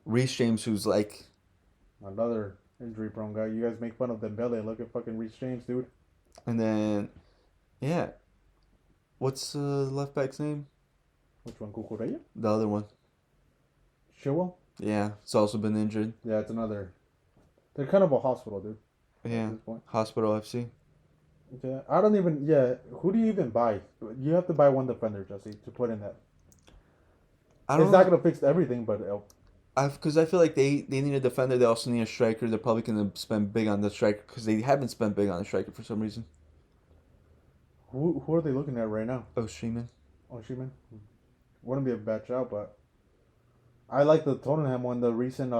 Reece James, who's like
Another injury prone guy. You guys make fun of Dembele. Look at fucking Reece James, dude.
And then, yeah, what's the left back's name?
Which one? Cucurella?
The other one.
Chilwell?
Yeah, it's also been injured.
Yeah, it's another. They're kind of a hospital, dude. At
Yeah,
this point.
Hospital FC.
Yeah, I don't even. Yeah, who do you even buy? You have to buy one defender, Jesse, to put in that.
I
It's
don't
not
know.
gonna fix everything, but
Because I feel like they need a defender. They also need a striker. They're probably gonna spend big on the striker because they haven't spent big on the striker for some reason.
who are they looking at right now?
Oh, Sheeman.
Oh, Sheeman? Wouldn't be a bad shout, but I like the Tottenham one. The recent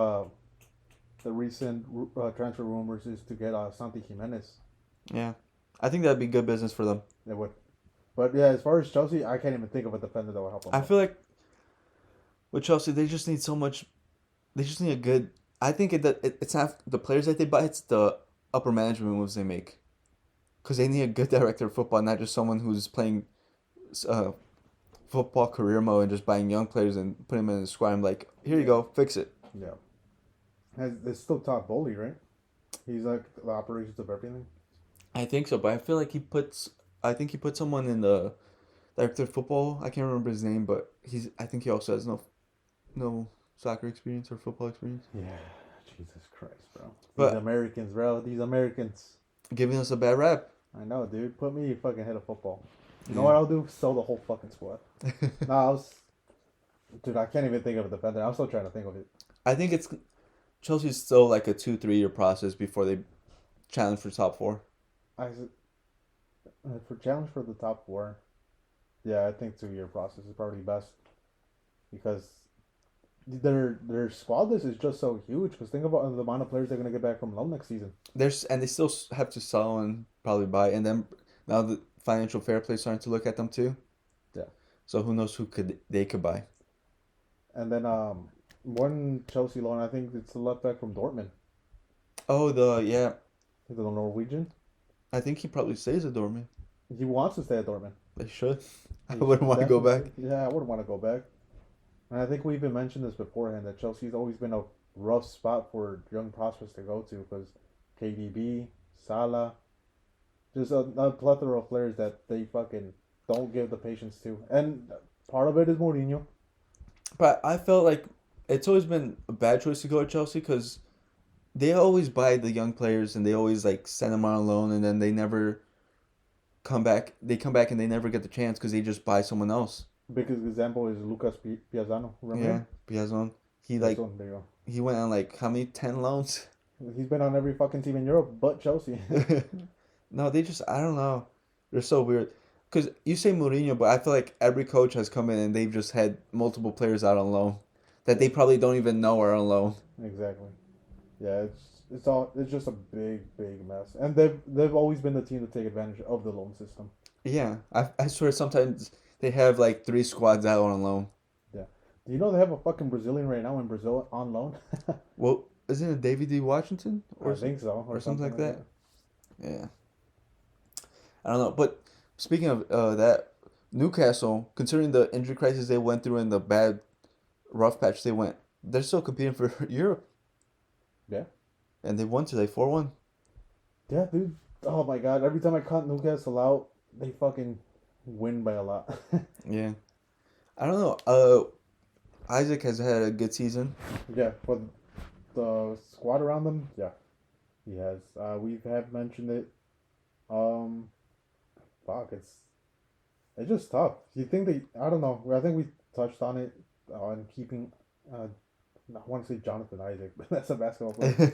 transfer rumors is to get Santi Jimenez.
Yeah, I think that'd be good business for them.
They would, but yeah, as far as Chelsea, I can't even think of a defender that will help them
I
out.
feel like with Chelsea, they just need so much. They just need a good. I think it's not the players that they buy; it's the upper management moves they make. Because they need a good director of football, not just someone who's playing uh, football career mode and just buying young players and putting them in the squad. I'm like, here you go, fix it.
Yeah, it's still top Bowley, right? He's like the operations of everything.
I think so, but I feel like I think he put someone in the director of football. I can't remember his name, but I think he also has no soccer experience or football experience.
Yeah, Jesus Christ, bro. These
But
Americans, bro. These Americans.
giving us a bad rap.
I know, dude. Put me fucking head of football. You know
Yeah.
what I'll do? Sell the whole fucking squad. Nah, dude, I can't even think of a defender. I'm still trying to think of it.
I think it's Chelsea's still like a 2-3 year process before they challenge for top four.
For challenge for the top four, yeah, I think 2 year process is probably best because their squad list is just so huge. Because think about the amount of players they're gonna get back from loan next season.
And they still have to sell and probably buy, and then now the financial fair play is starting to look at them too.
Yeah.
So who knows they could buy?
And then one Chelsea loan, I think it's the left back from Dortmund,
Oh, yeah.
the Norwegian.
I think he probably stays at Dortmund.
He wants to stay at Dortmund.
They should. I
He
wouldn't
should
want to go back.
definitely- Yeah, I wouldn't want to go back. And I think we even mentioned this beforehand that Chelsea's always been a rough spot for young prospects to go to because KDB, Salah, just a plethora of players that they fucking don't give the patience to. And part of it is Mourinho.
But I felt like it's always been a bad choice to go to Chelsea because they always buy the young players and they always like send them on loan and then they never come back. They come back and they never get the chance because they just buy someone else.
Biggest example is Lucas Piazzano. Remember him?
Piazon. He
There you go.
he went on like how many 10 loans?
He's been on every fucking team in Europe but Chelsea.
No, they just I don't know. They're so weird. Cause you say Mourinho, but I feel like every coach has come in and they've just had multiple players out on loan that they probably don't even know are on loan.
Exactly. Yeah, it's just a big mess, and they've always been the team to take advantage of the loan system.
Yeah, I swear sometimes they have like 3 squads out on loan.
Yeah. Do you know they have a fucking Brazilian right now in Brazil on loan?
Well, isn't it David D. Washington
I think so,
or something like that? Yeah, I don't know. But speaking of that, Newcastle, considering the injury crisis they went through and the bad rough patch they went, they're still competing for Europe.
Yeah.
And they won today 4-1.
Yeah, dude. Oh my god! Every time I count Newcastle out, they fucking win by a lot.
Yeah. I don't know. Isaac has had a good season.
Yeah, for the squad around them, yeah, he has. We have mentioned it. Um, fuck, it's just tough. You think they? I don't know. I think we touched on it on keeping. I want to say Jonathan Isaac, but that's a basketball player.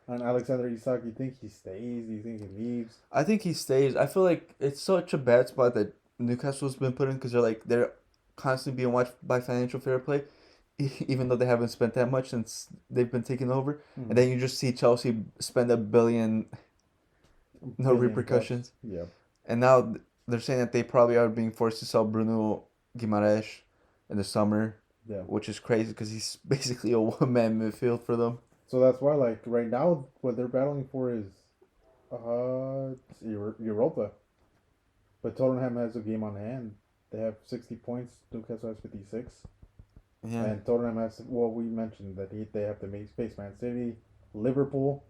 And Alexander Isak, you think he stays? Do you think he leaves?
I think he stays. I feel like it's such a bad spot that Newcastle's been put in because they're constantly being watched by financial fair play, even though they haven't spent that much since they've been taken over.
Mm-hmm.
And then you just see Chelsea spend $1 billion, no
Billion
repercussions.
plus. Yeah.
And now they're saying that they probably are being forced to sell Bruno Guimaraes in the summer,
Yeah.
which is crazy because he's basically a one-man midfield for them.
So that's why, like, right now, what they're battling for is it's Europa. But Tottenham has a game on hand. They have 60 points. Newcastle has 56.
Yeah.
And Tottenham has, well, we mentioned that they have to face Man City, Liverpool,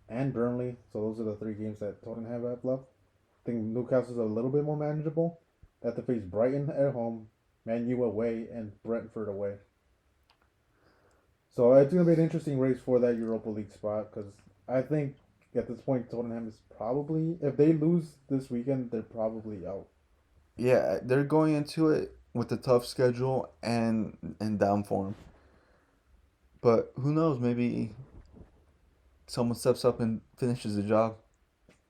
and Burnley. So those are the three games that Tottenham have left. I think Newcastle's a little bit more manageable. They have to face Brighton at home, Man U away, and Brentford away. So it's going to be an interesting race for that Europa League spot because I think at this point Tottenham is probably, if they lose this weekend, they're probably out.
Yeah, they're going into it with a tough schedule and down form. But who knows? Maybe someone steps up and finishes the job.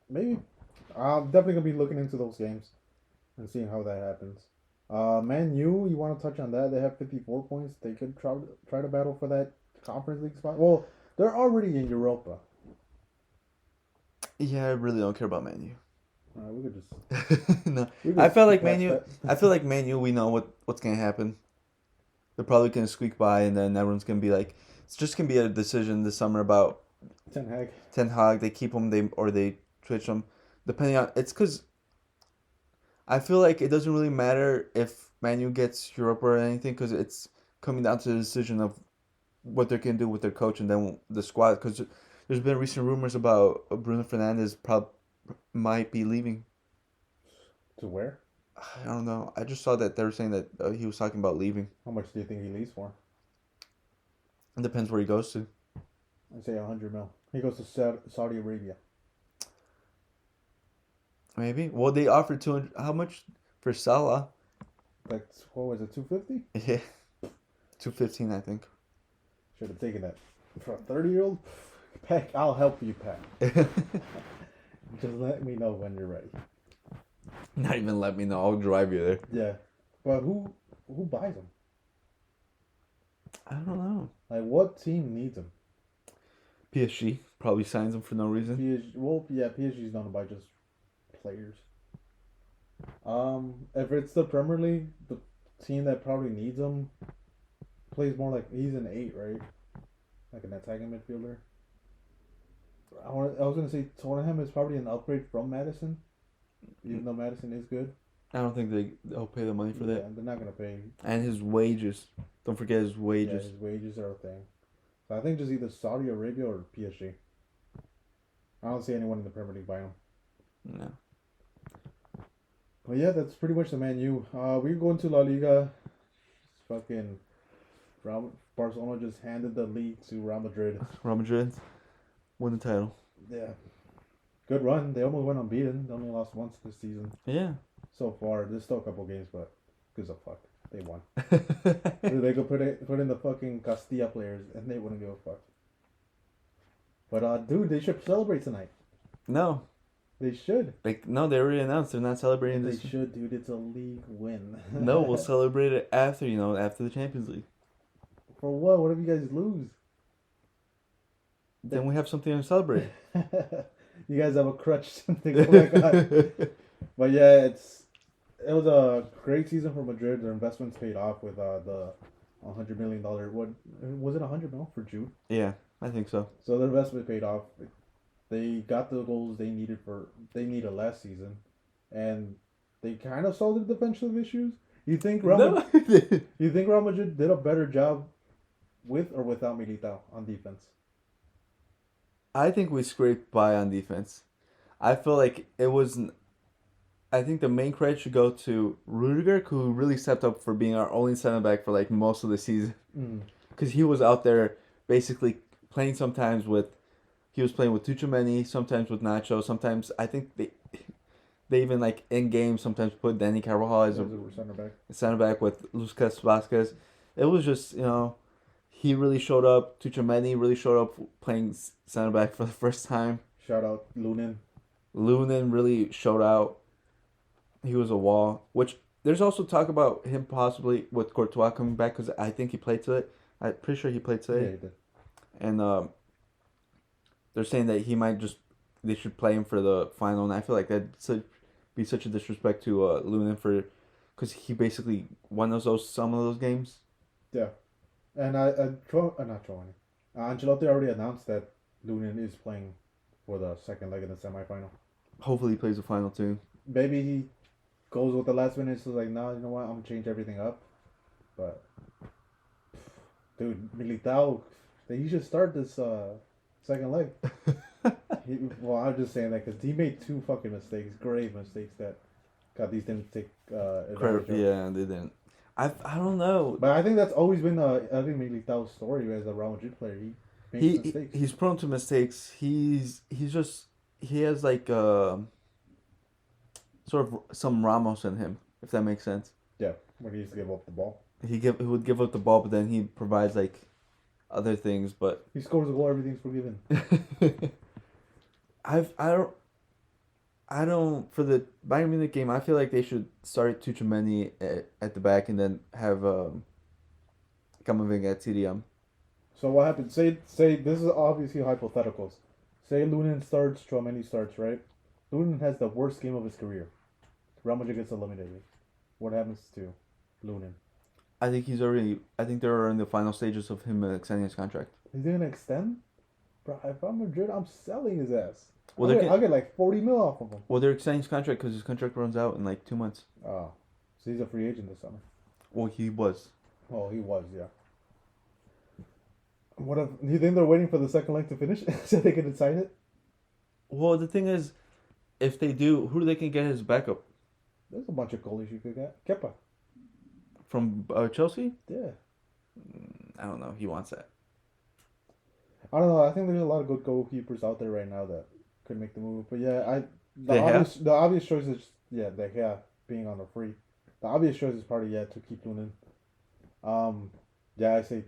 Maybe. I'm definitely going to be looking into those games and seeing how that happens. Man U, you want to touch on that? They have 54 points. They could try to battle for that Conference League spot. Well, they're already in Europa.
Yeah, I really don't care about Man
We could just
U. No,
we
I
could
felt
skip
like Man
past
U.
that.
I feel like Man U. We know what's gonna happen. They're probably gonna squeak by, and then everyone's gonna be like, it's just gonna be a decision this summer about
Ten Hag.
Ten Hag. They keep him, they switch him, depending on. It's because I feel like it doesn't really matter if Man U gets Europe or anything, because it's coming down to the decision of what they can do with their coach and then the squad. Because there's been recent rumors about Bruno Fernandes might be leaving.
To where?
I don't know. I just saw that they were saying that he was talking about leaving.
How much do you think he leaves for?
It depends where he goes to.
I say 100 mil. He goes to Saudi Arabia.
Maybe. Well, they offered 200. How much for Salah?
That's what was it? 250?
Yeah, 215, I think.
Should have taken that for a 30-year-old. Peck, I'll help you, Peck. Just let me know when you're ready.
Not even let me know. I'll drive you there.
Yeah, but who buys him?
I don't know.
Like, what team needs him?
PSG probably signs him for no reason.
PSG. Well, yeah, PSG's known to buy just players. If it's the Premier League, the team that probably needs him plays more like he's an 8, right? Like an attacking midfielder. I was gonna say Tottenham is probably an upgrade from Madison, even though Madison is good.
I don't think they'll pay the money for
Yeah,
that.
they're not gonna pay.
And his wages. Don't forget his
Yeah,
wages.
his wages are a thing. So I think just either Saudi Arabia or PSG. I don't see anyone in the Premier League buy him.
No.
But yeah, that's pretty much the Man U. We go into La Liga. Fucking Barcelona just handed the league to Real Madrid.
Real Madrid won the title.
Yeah. Good run. They almost went unbeaten. They only lost once this season
Yeah.
so far. There's still a couple games, but gives a fuck. They won. They could put in the fucking Castilla players, and they wouldn't give a fuck. But dude, they should celebrate tonight.
No.
They should.
No, they already announced they're not celebrating
They
this.
should, dude. It's a league win.
No, we'll celebrate it after, after the Champions League.
For what? What if you guys lose?
Then we have something to celebrate.
You guys have a crutch to go back on. But yeah, it was a great season for Madrid. Their investments paid off with the $100 million. What was it? $100 million for Jude?
Yeah, I think so.
So their investment paid off. They got the goals they needed last season, and they kind of solved the defensive issues. You think Real Madrid did a better job with or without Militao on defense?
I think we scraped by on defense. I feel like it was. I think the main credit should go to Rudiger, who really stepped up for being our only center back for like most of the season. Because he was out there basically playing sometimes with. He was playing with Tuchemeni, sometimes with Nacho. Sometimes I think they even like in game sometimes put Danny Carvajal as a center back with Lucas Vasquez. It was just he really showed up. Tuchemeni really showed up playing center back for the first time.
Shout out Lunin.
Lunin really showed out. He was a wall. Which there's also talk about him possibly with Courtois coming back because I think he played today. I'm pretty sure he played today.
Yeah, he did.
And they're saying that they should play him for the final, and I feel like that'd be such a disrespect to Lunin because he basically won some of those games.
Yeah, and not Giovanni. Ancelotti already announced that Lunin is playing for the second leg in the semifinal.
Hopefully, he plays the final too.
Maybe he goes with the last minute. So like, nah, you know what? I'm gonna change everything up. But dude, Militao, he should start this second leg. Well, I'm just saying that because he made two fucking mistakes, grave mistakes that God these didn't take advantage of.
Yeah, they didn't. I don't know.
But I think that's always been I think Militao's story as a Real Madrid player. He makes mistakes.
He's prone to mistakes. He's just he has like sort of some Ramos in him, if that makes sense.
Yeah, when he used to give up the ball.
He would give up the ball, but then he provides like other things. But
He scores a goal, everything's forgiven.
I don't for the Bayern Munich game. I feel like they should start Tuchemani at the back and then have Camavinga at CDM.
So what happens? Say this is obviously hypotheticals. Say Lunin starts, Chouameni starts, right? Lunin has the worst game of his career. Real Madrid gets eliminated. What happens to Lunin?
I think they're in the final stages of him extending his contract.
He's gonna extend? Bro, if I'm Madrid, I'm selling his ass.
Well,
I'll get like 40 mil off of him.
Well, they're extending his contract because his contract runs out in like 2 months.
Oh, so he's a free agent this summer.
Well, he was.
Oh, he was, yeah. What if? Do you think they're waiting for the second leg to finish so they can sign it?
Well, the thing is, if they do, who they can get his backup
There's a bunch of goalies you could get. Kepa.
from Chelsea?
Yeah.
I don't know. He wants that.
I don't know. I think there's a lot of good goalkeepers out there right now that could make the move. But yeah, the obvious choice is De Gea being on the free. The obvious choice is probably to keep Lunin. I say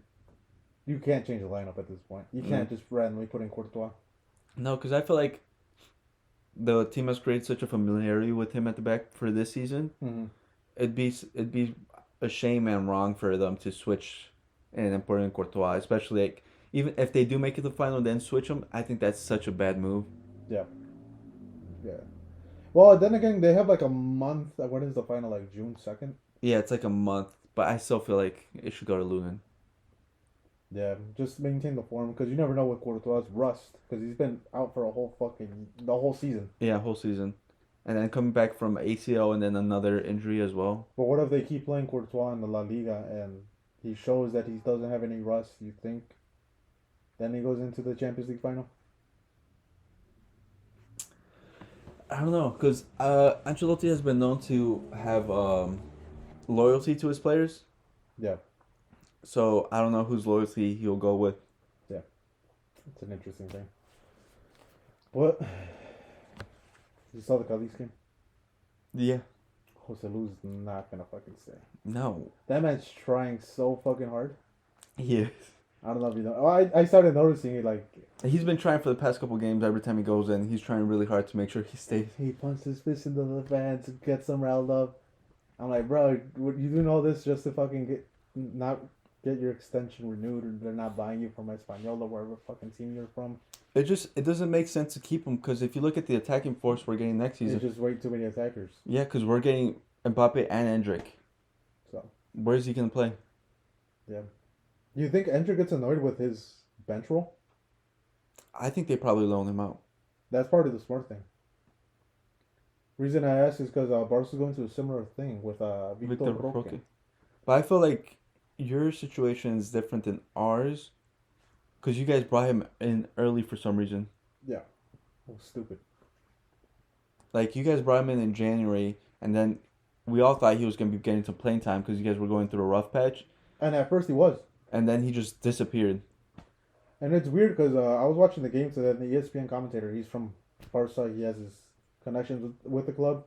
you can't change the lineup at this point. You can't just randomly put in Courtois.
No, because I feel like the team has created such a familiarity with him at the back for this season.
Mm-hmm.
It'd be a shame and wrong for them to switch and then put in Courtois, especially like even if they do make it to the final, then switch him. I think that's such a bad move.
Yeah. Yeah. Well, then again, they have like a month. When is the final? Like June 2nd?
Yeah, it's like a month, but I still feel like it should go to Lunin.
Yeah, just maintain the form because you never know with Courtois' rust because he's been out for the whole season.
Yeah, whole season. And then coming back from ACL and then another injury as well.
But what if they keep playing Courtois in the La Liga and he shows that he doesn't have any rust? You think then he goes into the Champions League final?
I don't know, because Ancelotti has been known to have loyalty to his players.
Yeah.
So I don't know whose loyalty he'll go with.
Yeah. It's an interesting thing. What? You saw the Cadiz game?
Yeah.
Jose Lu's not gonna fucking stay.
No.
That man's trying so fucking hard.
He is.
I don't know if you know. Oh, I started noticing it like.
He's been trying for the past couple games. Every time he goes in, he's trying really hard to make sure he stays.
He punches his fist into the fans and gets them riled up. I'm like, bro, you doing all this just to fucking not get your extension renewed, or they're not buying you from Espanyol or wherever fucking team you're from.
It doesn't make sense to keep him because if you look at the attacking force we're getting next season,
It's just way too many attackers.
yeah, because we're getting Mbappe and Endrick.
So
where's he gonna play?
yeah, you think Endrick gets annoyed with his bench role?
I think they probably loan him out.
That's part of the smart thing. Reason I ask is because Barca's going through a similar thing with Victor Roque.
But I feel like your situation is different than ours because you guys brought him in early for some reason.
Yeah, well, stupid.
Like you guys brought him in January, and then we all thought he was going to be getting some playing time because you guys were going through a rough patch.
And at first he was.
And then he just disappeared.
And it's weird because I was watching the game today, and the ESPN commentator, he's from Barca, he has his connections with the club.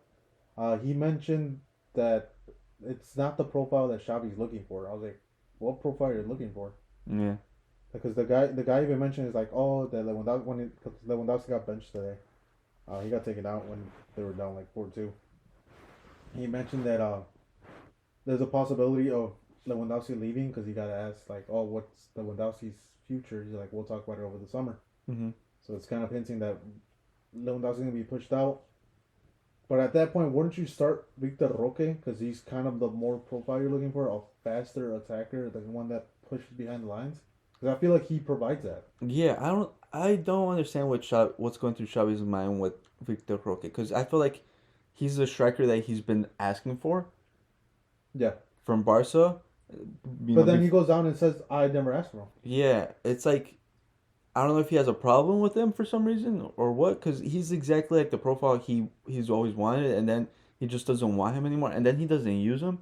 He mentioned that it's not the profile that Xavi's looking for. I was like, what profile are you looking for?
Yeah.
Because the guy even mentioned is like, oh, that Lewandowski got benched today. He got taken out when they were down like 4-2. He mentioned that there's a possibility of Lewandowski leaving because he got asked like, oh, what's Lewandowski's future? He's like, we'll talk about it over the summer.
Mm-hmm.
So it's kind of hinting that Lewandowski's gonna be pushed out. But at that point, wouldn't you start Victor Roque because he's kind of the more profile you're looking for, a faster attacker, the one that pushes behind the lines? Because I feel like he provides that.
Yeah, I don't understand what's going through Xavi's mind with Victor Roque because I feel like he's the striker that he's been asking for.
Yeah.
From Barca.
But then he goes down and says, I never asked for him.
Yeah, it's like, I don't know if he has a problem with him for some reason or what, because he's exactly like the profile he's always wanted, and then he just doesn't want him anymore, and then he doesn't use him,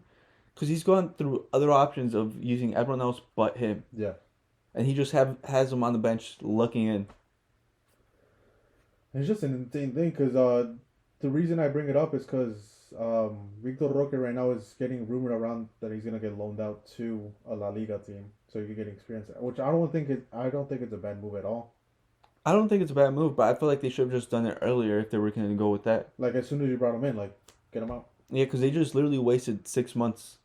because he's gone through other options of using everyone else but him,
Yeah.
and he just have has him on the bench looking in.
It's just an insane thing because the reason I bring it up is because Victor Roque right now is getting rumored around that he's gonna get loaned out to a La Liga team so he can get experience, which I don't think it's a bad move at all.
I don't think it's a bad move, but I feel like they should have just done it earlier if they were going to go with that.
Like as soon as you brought him in, like get him out.
Yeah, because they just literally wasted 6 months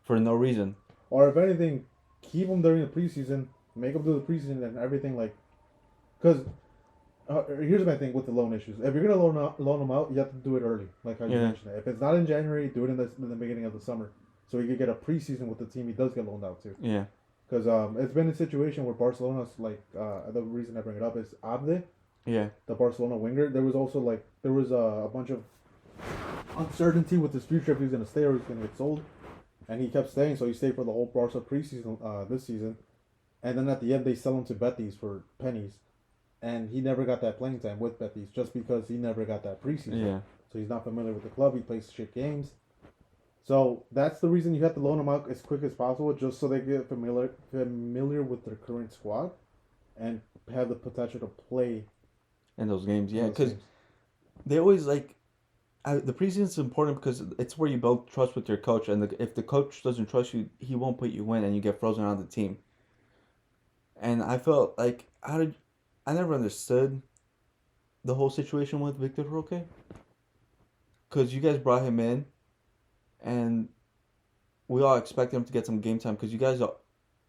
for no reason.
Or if anything, keep him during the preseason, make him do the preseason and everything. Like, because here's my thing with the loan issues. If you're gonna loan him out, you have to do it early, like how you mentioned it. If it's not in January, do it in the beginning of the summer, so he could get a preseason with the team he does get loaned out to.
Yeah.
Because it's been a situation where Barcelona's like the reason I bring it up is Abde,
Yeah.
the Barcelona winger. There was also like a bunch of uncertainty with his future if he's gonna stay or he's gonna get sold, and he kept staying. So he stayed for the whole Barca preseason this season, and then at the end they sell him to Betis for pennies, and he never got that playing time with Betis just because he never got that preseason.
Yeah.
So he's not familiar with the club. He plays shit games. So that's the reason you have to loan them out as quick as possible, just so they get familiar with their current squad, and have the potential to play
In those games, yeah,
those
because
games.
they always like the preseason is important because it's where you build trust with your coach, and if the coach doesn't trust you, he won't put you in, and you get frozen out of the team. And I felt like I never understood the whole situation with Victor Roque, because you guys brought him in, and we all expected him to get some game time because you guys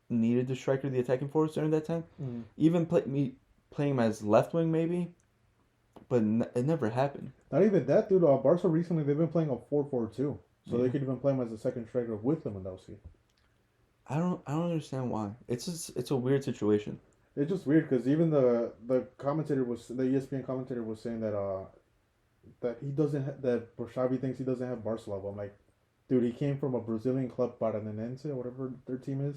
needed the striker, the attacking force during that time.
Mm-hmm.
Even playing him as left wing maybe, but it never happened.
Not even that, dude. Barca recently they've been playing a 4-4-2, so
Yeah.
they could even play him as a second striker with Lewandowski.
I don't understand why. It's a weird situation.
It's just weird because even the ESPN commentator was saying that he doesn't that Xavi thinks he doesn't have Barca level. I'm like, dude, he came from a Brazilian club, Paranense, or whatever their team is,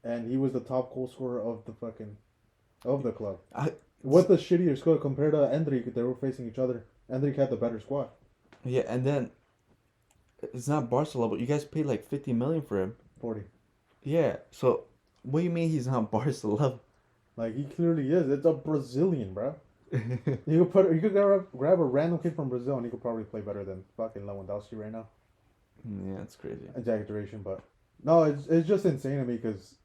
and he was the top goal scorer of the club. With the shittier squad compared to Endrick, they were facing each other. Endrick had the better squad.
Yeah, and then it's not Barca level. You guys paid like 50 million for him.
40.
Yeah. So what do you mean he's not Barca level?
Like he clearly is. It's a Brazilian, bro. You could grab a random kid from Brazil and he could probably play better than fucking Lewandowski right now.
Yeah, it's crazy.
Exaggeration, but no, it's just insane to me because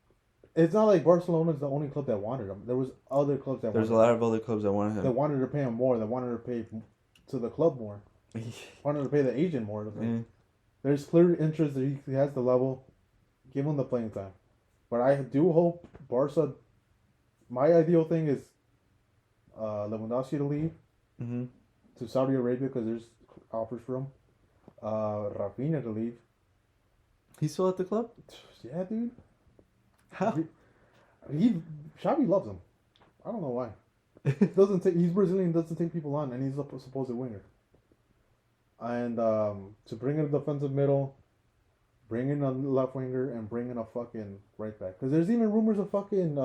it's not like Barcelona's the only club that wanted him. There was other clubs that
There's a
wanted
lot of other clubs that wanted
him. They
him.
wanted to pay him more. They wanted to pay to the club more. Wanted to pay the agent more.
Yeah.
There's clear interest that he has the level. Give him the playing time. But I do hope Barca. My ideal thing is Lewandowski to leave
Mm-hmm.
to Saudi Arabia because there's offers for him. Rafinha to leave.
He's still at the club?
Yeah, dude.
How?
He Xavi loves him. I don't know why. He's Brazilian, doesn't take people on, and he's a supposed winger. And to bring in a defensive middle, bring in a left winger, and bring in a fucking right back. Because there's even rumors of fucking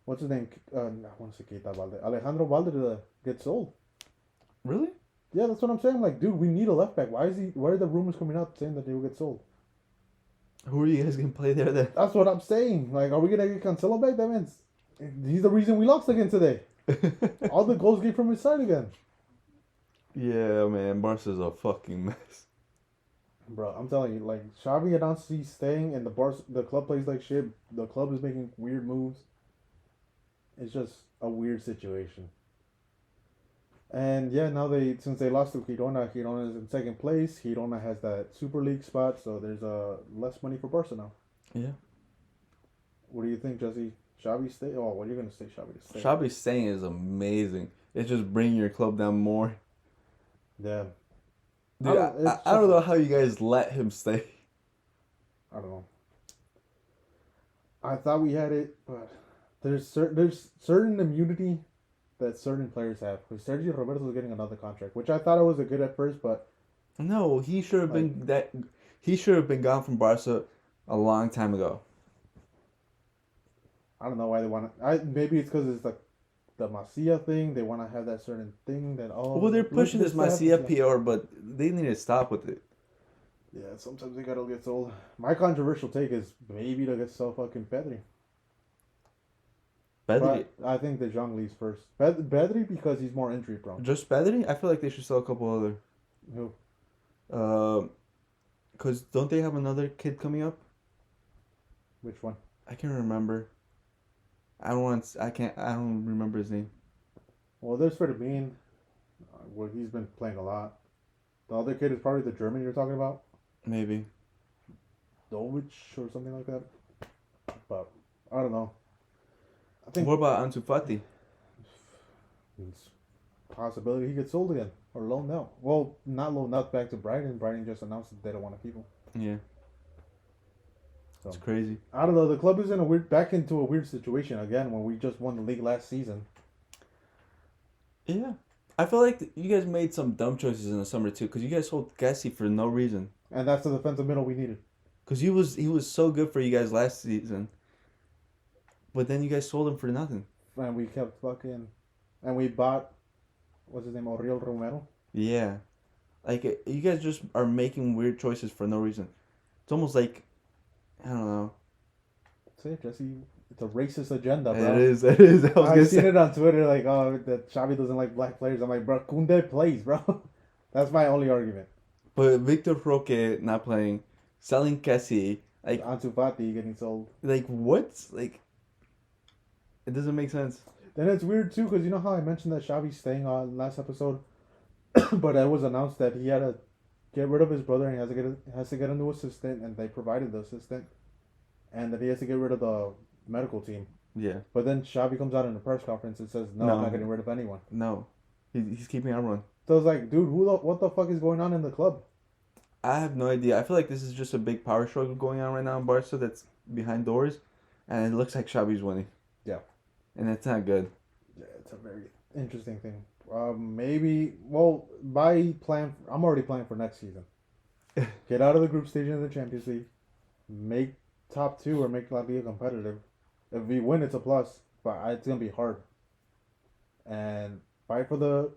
what's his name? I want to say Keita Valde. Alejandro Valde to get sold.
Really?
Yeah, that's what I'm saying. Like, dude, we need a left back. Why are the rumors coming out saying that they will get sold?
Who are you guys gonna play there then?
That's what I'm saying. Like, are we gonna get Cancelo back? That means he's the reason we lost again today. All the goals came from his side again.
Yeah, man, Barca's a fucking mess.
Bro, I'm telling you, like Xavi announced he's staying, and the club plays like shit. The club is making weird moves. It's just a weird situation. And yeah, now since they lost to Girona is in second place. Girona has that Super League spot, so there's less money for Barca now.
Yeah.
What do you think, Jesse? Xavi stay? Oh, well, you're gonna say Xavi to stay.
Xavi's staying is amazing. It's just bringing your club down more.
Yeah.
Dude, I don't know how you guys let him stay.
I don't know. I thought we had it, but there's certain immunity that certain players have. Because Sergio Roberto is getting another contract, which I thought it was a good at first, but
No, he should have been that. He should have been gone from Barca a long time ago.
I don't know why they want to. Maybe it's because it's like the Masia thing. They want to have that certain thing that
Well, they're
look
pushing
this
this
stuff.
Masia PR, but they need to stop with it.
Yeah, sometimes they gotta get sold. My controversial take is maybe to get so fucking Pedri.
Pedri,
But I think De Jong leaves first. Pedri because he's more injury prone.
just Pedri? I feel like they should sell a couple other.
Who?
Cause don't they have another kid coming up?
Which one?
I can't remember. I don't want. I can't. I don't remember his name.
Well, there's Fermin, where he's been playing a lot. The other kid is probably the German you're talking about,
Maybe.
Dovich or something like that. But I don't know. I think
What about Ansu Fati?
it's a possibility he gets sold again or loaned out. Well, not loaned out back to Brighton. Brighton just announced that they don't want to keep him.
Yeah,
So
it's crazy.
I don't know. The club is in back into a weird situation again when we just won the league last season.
Yeah, I feel like you guys made some dumb choices in the summer too, cause you guys sold Gassi for no reason.
And that's the defensive middle we needed.
Cause he was so good for you guys last season, but then you guys sold him for nothing.
And we kept fucking. And we bought. What's his name? Oriol Romero.
Yeah, like you guys just are making weird choices for no reason. It's almost like, I don't know.
Say it, Jesse. It's a racist agenda, bro.
It is. It is. I was gonna
I've seen
say.
it on Twitter, like, oh, that Xavi doesn't like black players. I'm like, bro, Kunde plays, bro. That's my only argument.
But Victor Roque not playing, selling Kessie,
Ansu Fati getting sold.
like what? Like, it doesn't make sense.
Then it's weird too, because you know how I mentioned that Xavi's staying on last episode, but it was announced that he had to get rid of his brother and he has to get a new assistant, and they provided the assistant, and that he has to get rid of the medical team.
Yeah.
But then Xavi comes out in a press conference and says, "No, I'm not getting rid of anyone."
No, he's keeping everyone.
So I was like, dude, what the fuck is going on in the club?
I have no idea. I feel like this is just a big power struggle going on right now in Barca that's behind doors, and it looks like Xavi's winning.
Yeah.
And it's not good.
Yeah, it's a very interesting thing. Maybe, well, my plan, I'm already planning for next season. Get out of the group stage in the Champions League, make top two or make La Liga competitive. If we win, it's a plus, but it's gonna be hard. And fight for the,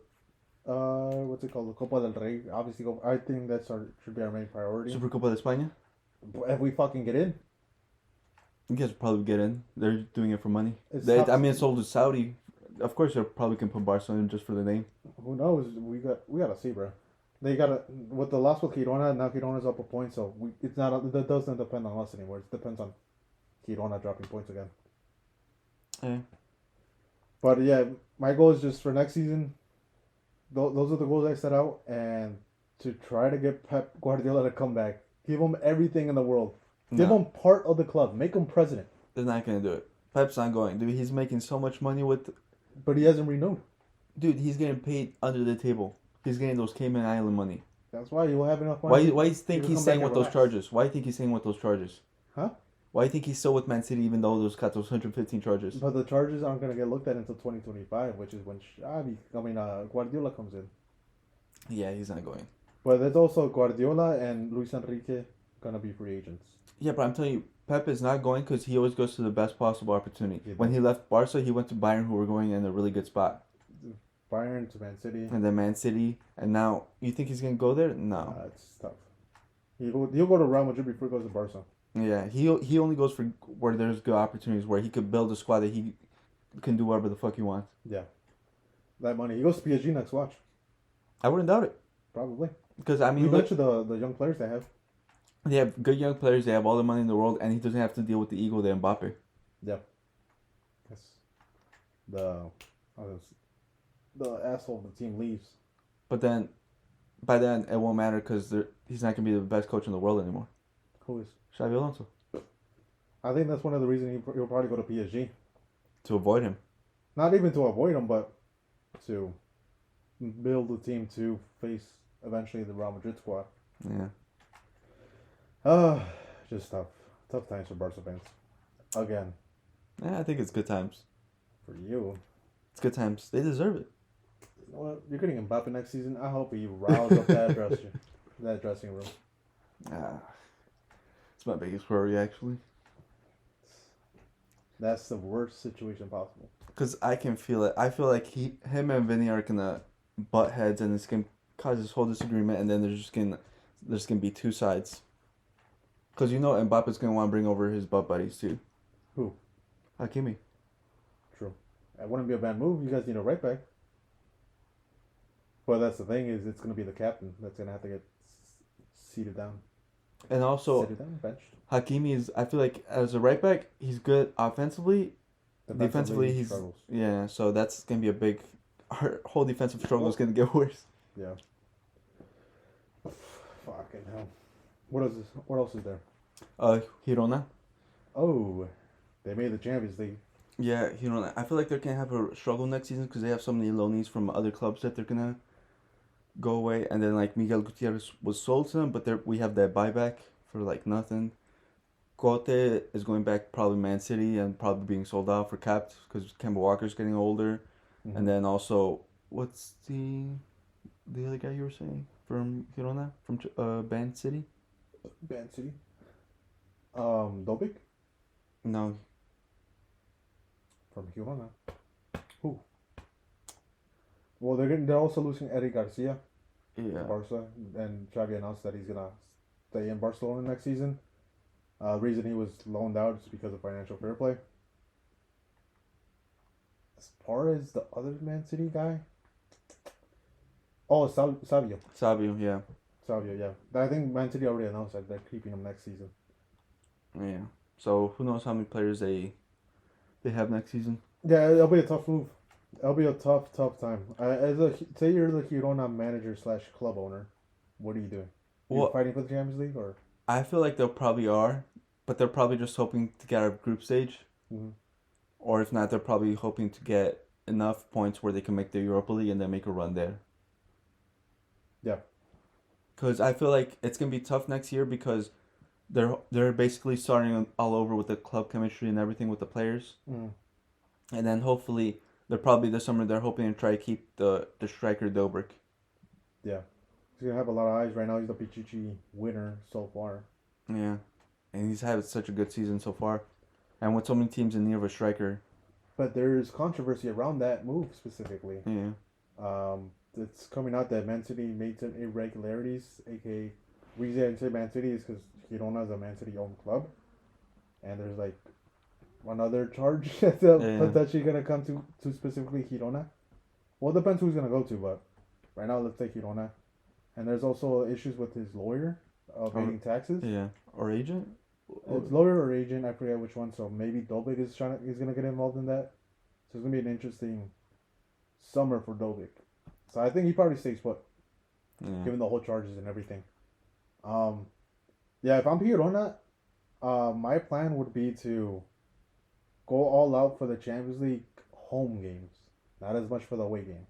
what's it called, the Copa del Rey. Obviously, I think should be our main priority.
Supercopa de España.
If we fucking get in,
You guys will probably get in. They're doing it for money.
It's
I
top-
mean, it's sold to Saudi. Of course, they probably can put Barca in just for the name.
who knows? We gotta see, bro. They gotta with the loss with Girona. Now Girona's up a point, so it's not. That doesn't depend on us anymore. It depends on Girona dropping points again.
Yeah.
But yeah, my goal is just for next season. Those are the goals I set out, and to try to get Pep Guardiola to come back. Give him everything in the world. Give
No,
him part of the club. Make him president.
they're not gonna do it. Pep's not going. Dude, he's making so much money with.
But he hasn't renewed.
Dude, he's getting paid under the table. He's getting those Cayman Island money.
That's why he will have enough money.
Why you think
He'll
he's
come
staying
back
with
and
those
relax.
charges? Why do you think he's staying with those charges?
Huh?
Why do you think he's still with Man City even though those got those 115 charges?
But the charges aren't gonna get looked at until 2025, which is when Guardiola comes in.
Yeah, he's not going.
But there's also Guardiola and Luis Enrique gonna be free agents.
Yeah, but I'm telling you, Pep is not going because he always goes to the best possible opportunity.
Yeah,
When he left Barca, he went to Bayern, who were going in a really good spot,
Bayern to Man City.
and then Man City, and now you think he's gonna go there? No.
It's tough. He'll go to Real Madrid before he goes to Barca.
Yeah, he only goes for where there's good opportunities, where he could build a squad that he can do whatever the fuck he wants.
Yeah. That money. He goes to PSG next watch.
I wouldn't doubt it
Probably.
because I mean,
You
look,
mentioned the young players they have.
they have good young players. They have all the money in the world, and he doesn't have to deal with the ego that Mbappe.
Yes. The asshole of the team leaves.
But then, by then, it won't matter because he's not gonna be the best coach in the world anymore.
Who is?
Xabi Alonso,
I think that's one of the reasons he'll probably go to PSG.
to avoid him.
Not even to avoid him, but to build the team to face eventually the Real Madrid squad.
Yeah.
Just tough times for Barca fans. Again,
Yeah, I think it's good times.
for you.
It's good times. They deserve it.
You know what? You're getting Mbappe next season. I hope he riles up that dressing room.
Ah, it's my biggest worry actually.
That's the worst situation possible.
Because I can feel it. I feel like him and Vinny are gonna butt heads, and it's gonna cause this whole disagreement, and then there's gonna be two sides. Because Mbappe's gonna want to bring over his butt buddies too.
Who?
Hakimi.
True. It wouldn't be a bad move. You guys need a right back. But that's the thing is, it's going to be the captain that's going to have to get seated down.
And also,
seated down, benched.
Hakimi is. I feel like as a right back, he's good offensively. Defensively, he's
struggles.
Yeah. So that's gonna be a big. Our whole defensive struggle is gonna get worse.
Yeah. Fucking hell. What is this? What else is there?
Girona.
Oh, they made the Champions League.
Yeah, Girona. I feel like they're gonna have a struggle next season because they have so many loanees from other clubs that they're gonna go away, and then like Miguel Gutierrez was sold to them, but we have that buyback for like nothing. Cote is going back probably Man City and probably being sold out for capped because Kemba Walker's getting older, and then also what's the other guy you were saying from Girona from Man City?
Man City. Dobic
No,
from Girona. Who? Well, they're also losing Eddie Garcia.
yeah.
Barca, and Xavi announced that he's gonna stay in Barcelona next season. Reason he was loaned out is because of financial fair play. As far as the other Man City guy, Savio.
Savio, yeah.
Savio, yeah. I think Man City already announced that they're keeping him next season.
Yeah. So who knows how many players they have next season?
Yeah, it'll be a tough move. It'll be a tough time. Say you're the Girona manager / club owner, what are you doing? You fighting for the Champions League or?
I feel like they probably are, but they're probably just hoping to get out of group stage.
Mm-hmm.
Or if not, they're probably hoping to get enough points where they can make the Europa League and then make a run there.
Yeah.
Because I feel like it's gonna be tough next year because they're basically starting all over with the club chemistry and everything with the players.
Mm.
And then hopefully they're probably this summer they're hoping to try to keep the striker Dobrik.
Yeah. He's gonna have a lot of eyes right now. He's the Pichichi winner so far.
Yeah, and he's had such a good season so far, and with so many teams in need of a striker.
But there's controversy around that move specifically.
Yeah.
It's coming out that Man City made some irregularities, aka reason I say Man City is because Girona is a Man City owned club, and there's like another charge that's potentially gonna come to specifically Girona. Well, it depends who's gonna go to, but right now let's take Girona. And there's also issues with his lawyer evading taxes.
Yeah, or agent.
It's lawyer or agent, I forget which one. So maybe Dobik is gonna get involved in that. So it's gonna be an interesting summer for Dobik. So I think he probably stays put, given the whole charges and everything. Yeah, if I'm Girona, my plan would be to go all out for the Champions League home games, not as much for the away games.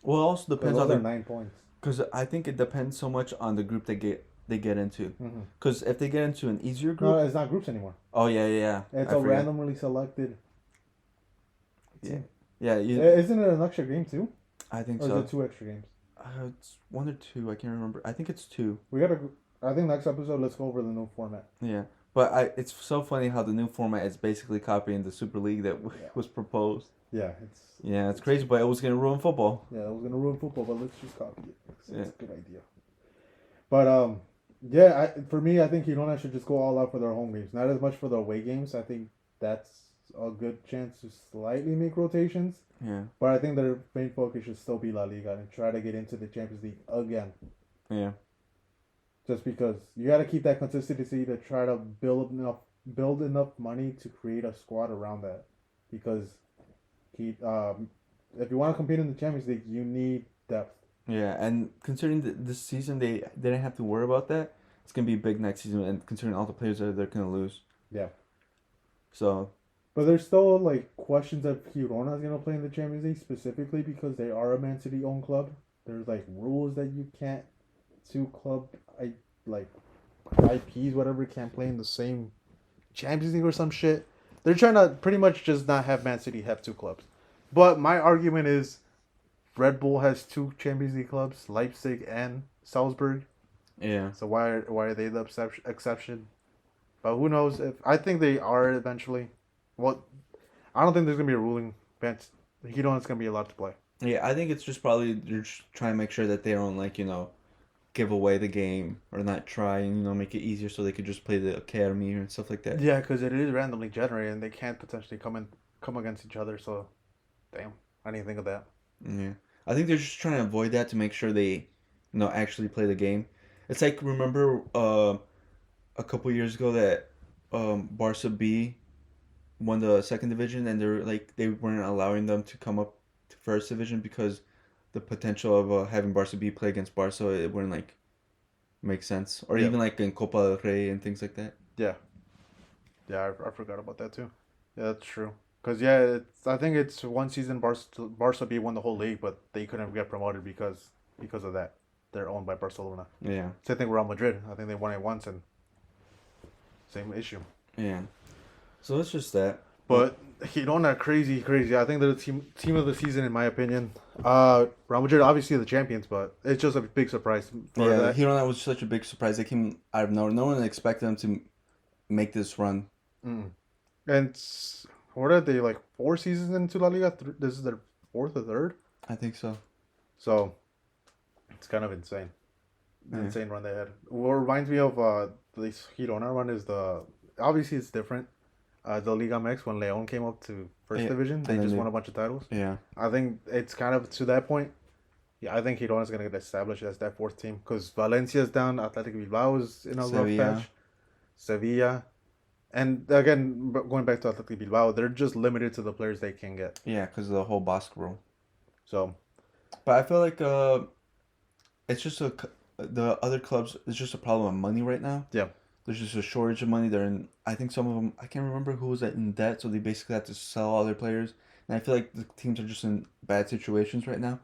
Well, it also depends on
the 9 points.
Because I think it depends so much on the group they get into. Because if they get into an easier group,
no, it's not groups anymore.
Oh yeah.
It's a randomly selected.
Yeah. Yeah.
Isn't it an extra game too?
I think
so.
Or
is it 2 extra games?
It's 1 or 2. I can't remember. I think it's 2.
I think next episode let's go over the new format.
Yeah, but it's so funny how the new format is basically copying the Super League that was proposed.
Yeah,
it's crazy, but it was gonna ruin football.
Yeah, it was gonna ruin football, but let's just copy it. It's a good idea. But yeah, for me, I think Girona should just go all out for their home games, not as much for the away games. I think that's a good chance to slightly make rotations.
Yeah.
But I think their main focus should still be La Liga and try to get into the Champions League again.
Yeah.
Just because you got to keep that consistency to try to build enough money to create a squad around that, because if you want to compete in the Champions League, you need depth.
Yeah, and considering this season they didn't have to worry about that, it's gonna be big next season. And considering all the players that they're gonna lose.
Yeah.
So.
But there's still like questions if Girona is gonna play in the Champions League specifically because they are a Man City owned club. There's like rules that you can't. 2 club IPs whatever can't play in the same Champions League or some shit. They're trying to pretty much just not have Man City have 2 clubs. But my argument is Red Bull has 2 Champions League clubs, Leipzig and Salzburg.
Yeah.
So why are they the exception? But who knows? I think they are eventually. Well, I don't think there's gonna be a ruling bench. Girona's gonna be allowed to play.
Yeah, I think it's just probably they're just trying to make sure that they don't like give away the game or not try and make it easier so they could just play the academy and stuff like that.
Yeah, because it is randomly generated, and they can't potentially come against each other. So, damn, I didn't think of that.
Yeah, I think they're just trying to avoid that to make sure they actually play the game. It's like remember a couple years ago that Barca B won the second division and they weren't allowing them to come up to first division because the potential of having Barca B play against Barca it wouldn't make sense or
Yeah,
even like in Copa del Rey and things like that.
yeah, yeah. I forgot about that too. Yeah, that's true. Because yeah, I think it's one season Barca B won the whole league, but they couldn't get promoted because of that. They're owned by Barcelona.
Yeah,
Same thing with Real Madrid. I think they won it once and same issue.
yeah. So it's just that.
But Girona, crazy, crazy. I think they're the team of the season in my opinion. Real Madrid obviously the champions, but it's just a big surprise for
Yeah,
that.
Girona was such a big surprise. They came out of nowhere. No one expected them to make this run.
Mm. And what are they like 4 seasons into La Liga? This is their fourth or third.
I think so.
So it's kind of insane.
Yeah.
Insane run they had. What reminds me of this Girona run is obviously it's different. The Liga MX when León came up to first
Yeah,
division, they
and then
just
they-
won a bunch of titles.
Yeah.
I think it's kind of to that point. Yeah, I think Girona's gonna get established as that fourth team because Valencia's down, Athletic Bilbao is in a rough
Sevilla.
patch, Sevilla, and again going back to Athletic Bilbao, they're just limited to the players they can get.
Yeah, because of the whole Basque rule.
So
But I feel like it's just the other clubs. It's just a problem of money right now.
yeah,
There's just a shortage of money. They're in. I think some of them. I can't remember who was in debt, so they basically have to sell all their players. And I feel like the teams are just in bad situations right now.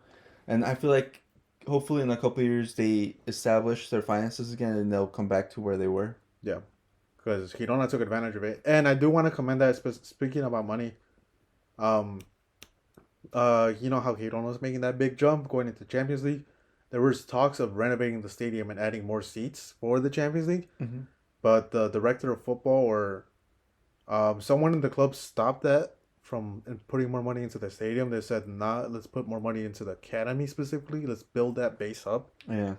And I feel like hopefully in a couple of years they establish their finances again and they'll come back to where they were.
yeah, because Girona took advantage of it, and I do want to commend that. Speaking about money, um, you know how Girona's making that big jump going into Champions League. There was talks of renovating the stadium and adding more seats for the Champions League.
Mm-hmm.
But the director of football or someone in the club stopped that from putting more money into the stadium. They said, nah, let's put more money into the academy specifically. Let's build that base up.
Yeah.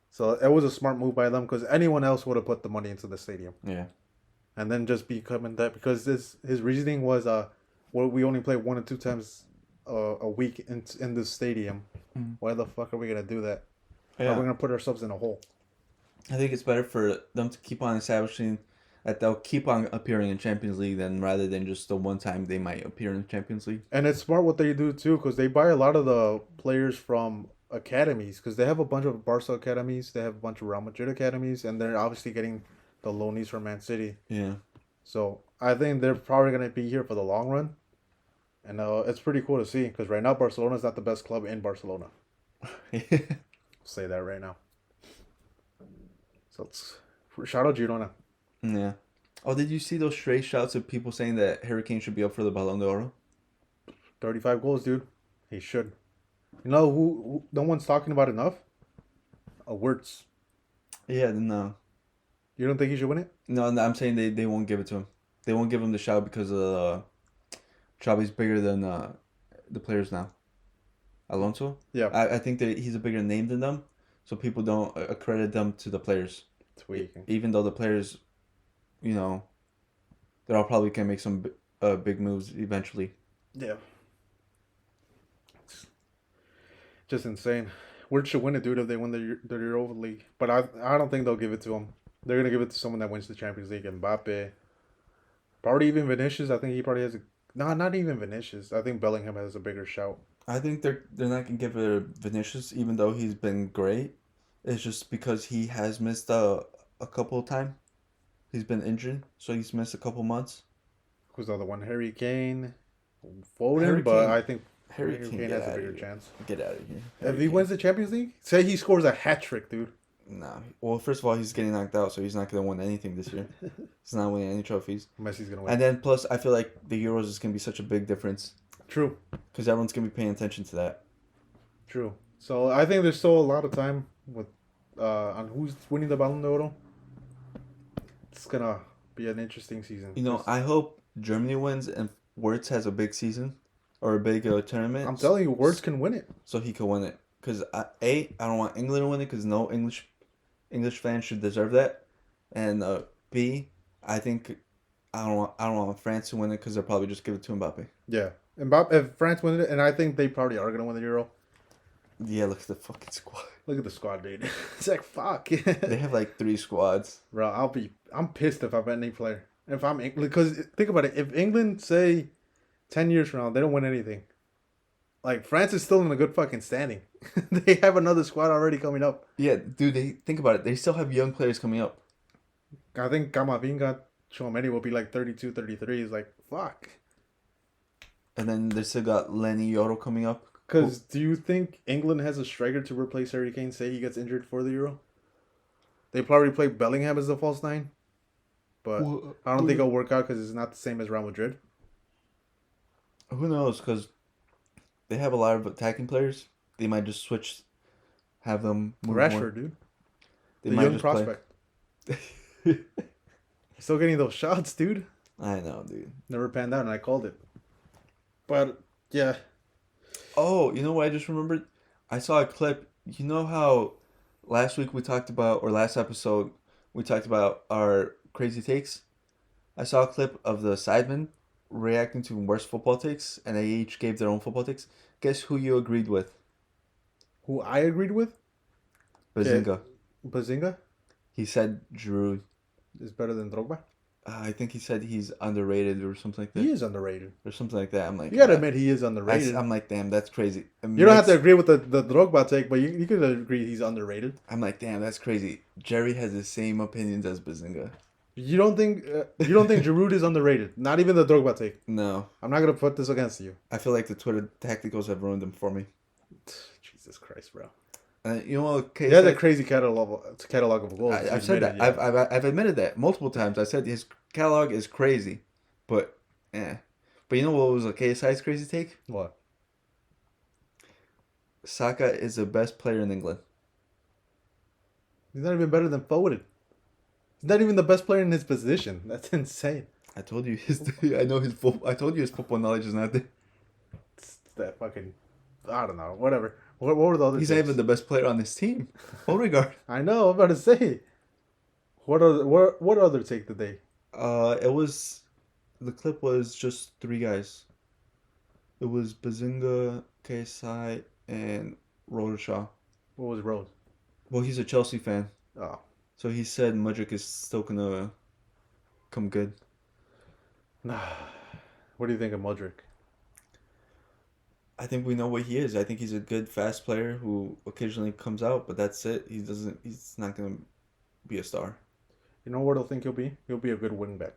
So it was a smart move by them because anyone else would have put the money into the stadium.
Yeah.
And then just becoming that because his reasoning was well, we only play 1 or 2 times a week in the stadium.
Mhm.
Why the fuck are we gonna do that? How are
Yeah.
we gonna put ourselves in a hole?
I think it's better for them to keep on establishing that they'll keep on appearing in Champions League than rather than just the one time they might appear in Champions League.
And it's smart what they do too, because they buy a lot of the players from academies, because they have a bunch of Barca academies, they have a bunch of Real Madrid academies, and they're obviously getting the loanies from Man City.
Yeah.
So I think they're probably gonna be here for the long run, and it's pretty cool to see, because right now Barcelona's not the best club in Barcelona. Say that right now. So it's shout out Girona.
Yeah. Oh, did you see those stray shouts of people saying that Harry Kane should be up for the Ballon d'Or?
35 goals, dude. He should. You know who no one's talking about enough? Wirtz.
Yeah, no.
You don't think he should win it?
No, I'm saying they won't give it to him. They won't give him the shout because Xavi's bigger than the players now. Alonso?
Yeah.
I think that he's a bigger name than them, so people don't accredit them to the players.
Tweaking.
Even though the players, they're all probably can make some big moves eventually.
Yeah. It's just insane. Wirtz should win it, dude, if they win the Europa League. But I don't think they'll give it to him. They're gonna give it to someone that wins the Champions League. Mbappe. Probably even Vinicius. I think he probably has a. No, not even Vinicius. I think Bellingham has a bigger shout.
I think they're not gonna give it to Vinicius, even though he's been great. It's just because he has missed a couple of times. He's been injured, so he's missed a couple months.
Who's the other one? Harry Kane, Foden,
Harry
but
Kane-
I think
Harry
Harry
Kane
Kane
get
has a
outta
bigger
here.
chance.
Get out of here.
If
Harry
he
Kane.
wins the Champions League, say he scores a hat trick, dude.
No. Well, first of all, he's getting knocked out, so he's not gonna win anything this year. He's not winning any trophies.
Messi's gonna win.
And then plus, I feel like the Euros is gonna be such a big difference
True,
because everyone's gonna be paying attention to that.
true. So I think there's still a lot of time with on who's winning the Ballon d'Or. It's gonna be an interesting season.
I hope Germany wins and Wirtz has a big season or a big tournament,
I'm telling you, words can win it.
so he could win it. Because I don't want England to win it because no English fans should deserve that. And B, I think I don't want France to win it because they'll probably just give it to Mbappe.
Yeah. Mbappe, if France wins it, and I think they probably are gonna win the Euro.
Yeah, look at the fucking squad.
Look at the squad, dude. It's like fuck.
They have like 3 squads.
Bro, I'm pissed if I'm any player. If I'm England, because think about it. If England say 10 years from now they don't win anything, like France is still in a good fucking standing. They have another squad already coming up.
Yeah, dude, they think about it. They still have young players coming up.
I think Kamavinga, Chouameni will be like 32, 33. It's like fuck.
And then they still got Lenny Yoro coming up.
Because do you think England has a striker to replace Harry Kane? Say he gets injured for the Euro. They probably play Bellingham as the false nine, but I don't think it'll work out because it's not the same as Real Madrid.
Who knows? Because they have a lot of attacking players. They might just switch, have them move
Rashford,
more.
dude,
They
the
might
young
just
prospect, still getting those shots, dude.
I know, dude.
Never panned out, and I called it. But yeah,
Oh, you know what I just remembered? I saw a clip. You know how last week we talked about, or last episode, we talked about our crazy takes? I saw a clip of the sidemen reacting to worst football takes, and they each gave their own football takes. Guess who you agreed with?
who I agreed with,
Bazinga.
Bazinga,
He said Giroud.
is better than Drogba.
I think he said he's underrated or something like that.
He is underrated.
Or something like that. I'm like,
You gotta admit he is underrated.
I'm like, damn, that's crazy.
You don't have to agree with the Drogba take, but you could agree he's underrated.
I'm like, damn, that's crazy. Jerry has the same opinions as Bazinga.
You don't think Giroud is underrated? Not even the Drogba take.
No,
I'm not gonna put this against you.
I feel like the Twitter tacticals have ruined him for me.
Jesus Christ, bro.
You know what?
He has a crazy catalog of goals.
I've said that. I've admitted that multiple times. I said his catalog is crazy, but But you know what was a KSI's crazy take?
What?
Saka is the best player in England.
He's not even better than Foden. He's not even the best player in his position. That's insane.
I told you I know his I told you his football knowledge is not there.
It's that fucking. I don't know. Whatever. What were the other?
He's not even the best player on his team. Odegaard.
I know. I'm about to say. What other take did they?
It was the clip was just 3 guys. It was Bazinga, KSI, and Rodashaw.
What was Rose?
Well, he's a Chelsea fan,
Oh.
so he said Mudryk is still gonna come good.
What do you think of Modric?
I think we know what he is. I think he's a good, fast player who occasionally comes out, but that's it. He's not gonna be a star.
You know what I think he'll be? He'll be a good wing back.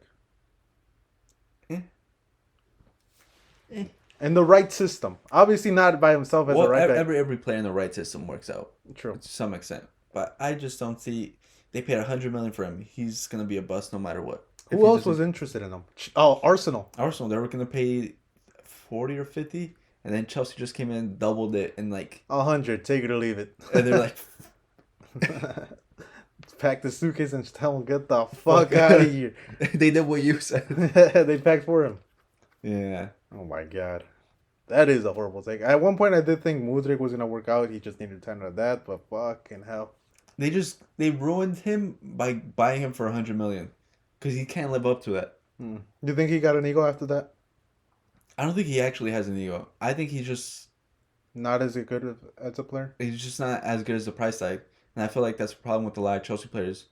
In the right system. Obviously not by himself as a right back.
Every player in the right system works out
True.
to some extent, but I just don't see. They paid $100 million for him. He's gonna be a bust no matter what.
Who else was interested in him? Oh, Arsenal.
Arsenal, they were gonna pay 40 or 50, and then Chelsea just came in and doubled it, and
100. Take it or leave it.
and they're like,
Pack the suitcase and tell him get the fuck out of here.
they did what you said.
They packed for him.
Yeah.
Oh my god. That is a horrible take. At one point I did think Mudryk was gonna work out. He just needed time of that, but fucking hell.
They ruined him by buying him for $100 million, because he can't live up to that.
You think he got an ego after that?
I don't think he actually has an ego. I think he's just
Not as good as a player?
he's just not as good as the price tag, and I feel like that's a problem with a lot of Chelsea players.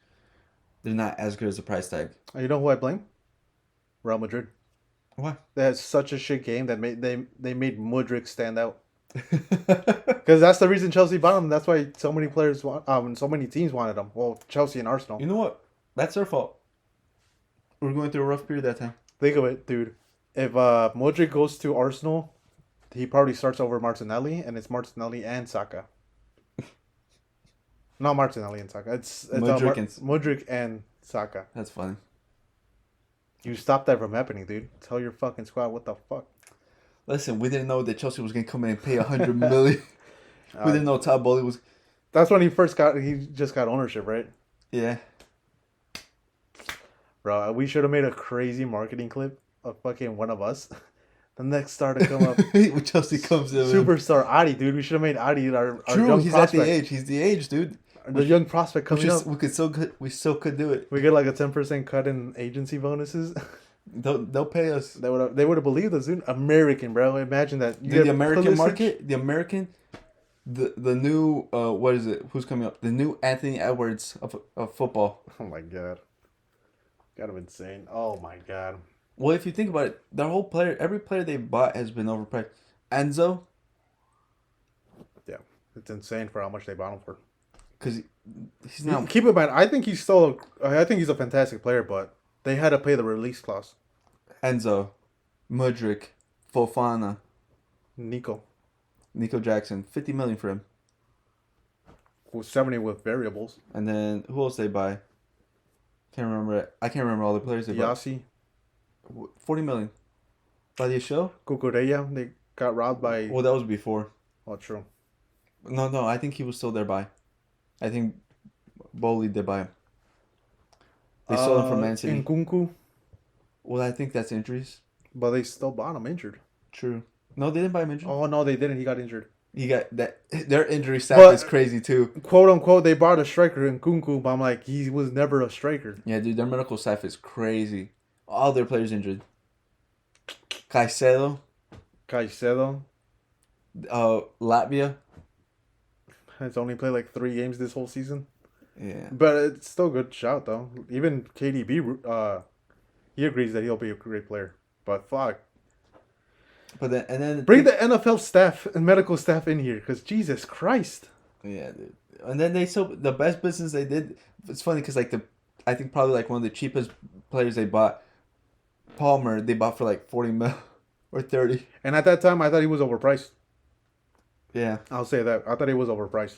They're not as good as the price tag.
You know who I blame? Real Madrid.
Why?
They had such a shit game that they made Mudryk stand out. Because that's the reason Chelsea bought him. That's why so many players so many teams wanted him. Well, Chelsea and Arsenal.
You know what? That's their fault. We're going through a rough period that time.
Think of it, dude. If Modric goes to Arsenal, he probably starts over Martinelli, and it's Martinelli and Saka. Not Martinelli and Saka. It's Modric and Saka.
That's funny.
You stop that from happening, dude. Tell your fucking squad what the fuck.
Listen, we didn't know that Chelsea was going to come in and pay $100 million. We didn't know Todd Bowley was...
That's when he just got ownership, right?
Yeah.
Bro, we should have made a crazy marketing clip a fucking one of us. The next star to come up,
When Chelsea comes in.
superstar Adi, dude. We should have made Adi our
True,
young
he's
prospect.
at the age. He's the age, dude.
The young prospect coming up.
We still could do it.
We get like a 10% cut in agency bonuses.
They'll pay us.
They would have believed us, dude. American, bro. Imagine that.
Dude, the American market, the new what is it? Who's coming up? The new Anthony Edwards of football.
Oh my god, kind of insane. Oh my god.
Well, if you think about it, every player they bought has been overpriced. Enzo,
Yeah, it's insane for how much they bought him for.
because he's not.
Keep in mind, I think he's still. I think he's a fantastic player, but they had to pay the release clause.
Enzo, Mudryk, Fofana,
Nico,
Jackson, 50 million for him.
who's 70 with variables.
And then who else they buy? Can't remember it. I can't remember all the players they bought.
Yassi,
40 million. By the show?
Cucurella, they got robbed by.
Well, that was before.
Oh, true.
No, I think he was still there by. I think Bowley did buy him. They sold him from Man City.
Nkunku,
Well, I think that's injuries.
but they still bought him injured.
True. No, they didn't buy him injured.
Oh no, they didn't. He got injured.
He got that. Their injury stat
But-
is crazy too.
Quote unquote, they bought a striker in Nkunku, but I'm like, he was never a striker.
Yeah, dude, their medical staff is crazy. All their players injured. Caicedo,
Caicedo
Latvia.
has only played like 3 games this whole season.
Yeah.
But it's still a good shout, though. Even KDB, he agrees that he'll be a great player. But fuck.
But then
Bring the NFL staff and medical staff in here, because Jesus Christ.
Yeah, dude. And then the best business they did. It's funny because I think probably like one of the cheapest players they bought, Palmer, they bought for like 40 mil or 30.
And at that time, I thought he was overpriced.
Yeah.
I'll say that. I thought he was overpriced.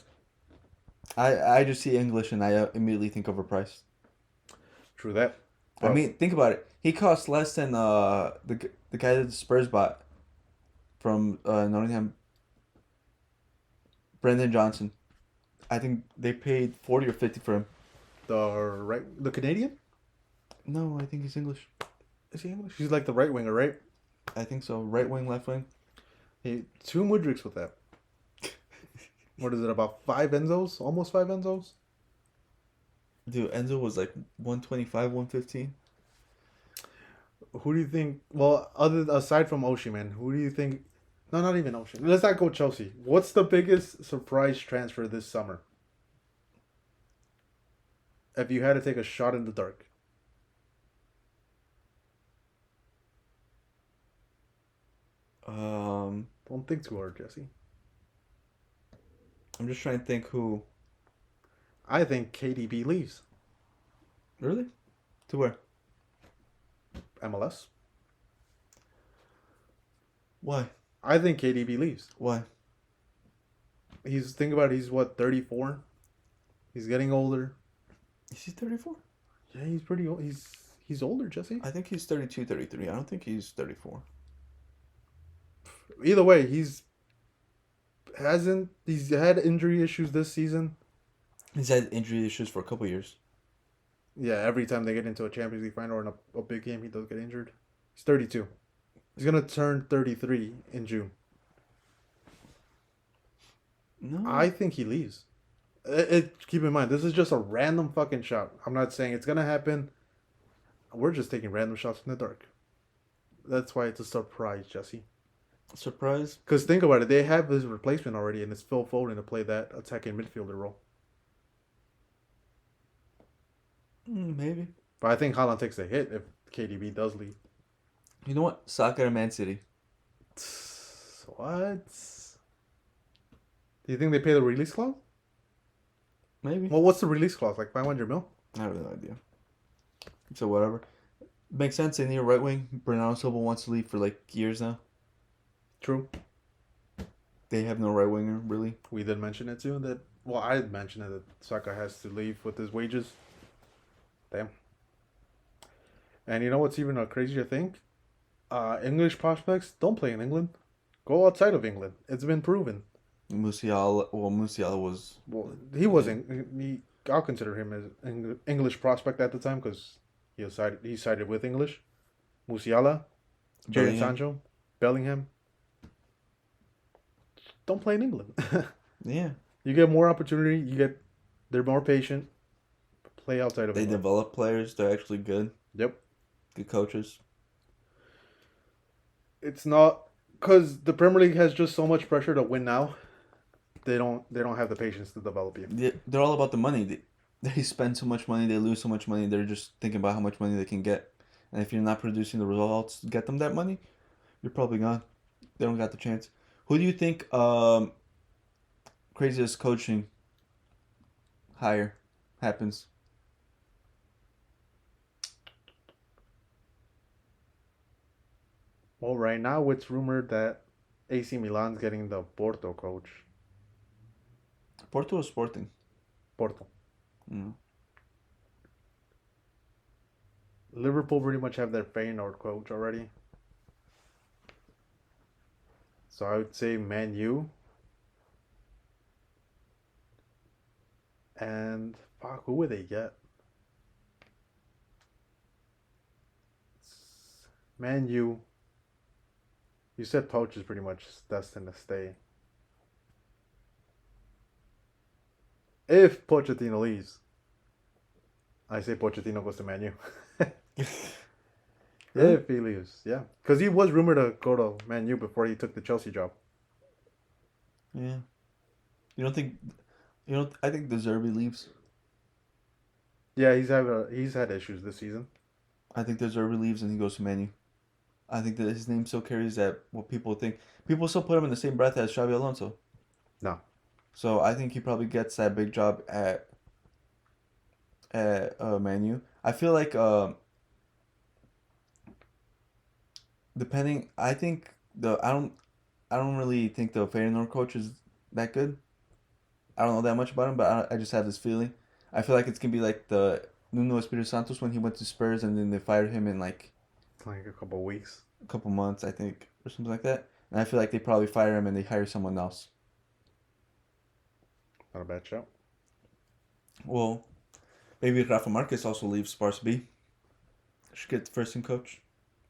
I just see English and I immediately think overpriced.
True that.
I mean, think about it. He costs less than the guy that the Spurs bought from Nottingham, Brendan Johnson. I think they paid 40 or 50 for him.
The Canadian?
No, I think he's English.
Is he English? He's like the right winger, right?
I think so. Right wing, left wing.
He 2 Mudryks with that. What is it, about 5 Enzos? Almost 5 Enzos?
Dude, Enzo was like 125, 115.
Who do you think? Well, aside from Oshie, man, who do you think? No, not even Oshie. Let's not go Chelsea. What's the biggest surprise transfer this summer? If you had to take a shot in the dark. Don't think too hard, Jesse.
I'm just trying to think who.
I think KDB leaves
Really? To where?
MLS.
Why?
I think KDB leaves.
Why?
Think about it, he's what, 34? He's getting older.
Is he 34?
Yeah, he's pretty old. He's older, Jesse.
I think he's 32, 33. I don't think he's 34.
Either way, he's had injury issues this season.
He's had injury issues for a couple years.
Yeah, every time they get into a Champions League final or in a big game, he does get injured. He's 32. He's going to turn 33 in June.
No.
I think he leaves. Keep in mind, this is just a random fucking shot. I'm not saying it's going to happen. We're just taking random shots in the dark. That's why it's a surprise, Jesse.
Surprise?
Because think about it. They have his replacement already, and it's Phil Foden to play that attacking midfielder role.
Maybe.
But I think Haaland takes a hit if KDB does leave.
You know what? Soccer and Man City.
What? Do you think they pay the release clause?
Maybe.
Well, what's the release clause? Like 500 mil?
I have no idea. So whatever. Makes sense. They need a right wing. Bernardo Silva wants to leave for like years now.
True.
They have no right winger, really.
We did mention it too. I had mentioned it that Saka has to leave with his wages. Damn. And you know what's even a crazier thing? English prospects don't play in England. Go outside of England. It's been proven.
Musiala was...
Well, he wasn't. I'll consider him as an English prospect at the time because he sided with English. Musiala, Jadon
Bellingham.
Sancho, Bellingham. Don't play in England.
Yeah,
You get more opportunity. They're more patient. Play outside of
they
England.
develop players. They're actually good.
Yep.
Good coaches.
It's not because the Premier League has just so much pressure to win now. They don't have the patience to develop you.
They're all about the money. They spend so much money. They lose so much money. They're just thinking about how much money they can get. And if you're not producing the results to get them that money, you're probably gone. They don't got the chance. Who do you think craziest coaching hire happens?
Well, right now it's rumored that AC Milan's getting the Porto coach.
Porto or Sporting?
Porto.
Mm.
Liverpool pretty much have their Feyenoord coach already. So I would say Man U. And fuck, who would they get? Man U. You said Poach is pretty much destined to stay. If Pochettino leaves, I say Pochettino goes to Man U.
Really?
If he leaves, yeah. Because he was rumored to go to Man U before he took the Chelsea job.
Yeah. You don't think? You know, I think the Zerbi leaves.
Yeah, he's had issues this season.
I think the Zerbi leaves and he goes to Man U. I think that his name still carries that what people think. People still put him in the same breath as Xabi Alonso.
No.
So I think he probably gets that big job at Man U. I feel like depending, I think I don't really think the Feyenoord coach is that good. I don't know that much about him, but I just have this feeling. I feel like it's gonna be like the Nuno Espirito Santos when he went to Spurs and then they fired him in like
Like a couple of weeks.
a couple months, I think, or something like that. And I feel like they probably fire him and they hire someone else.
Not a bad show.
Well, maybe Rafa Marquez also leaves Spurs B. Should get the first team coach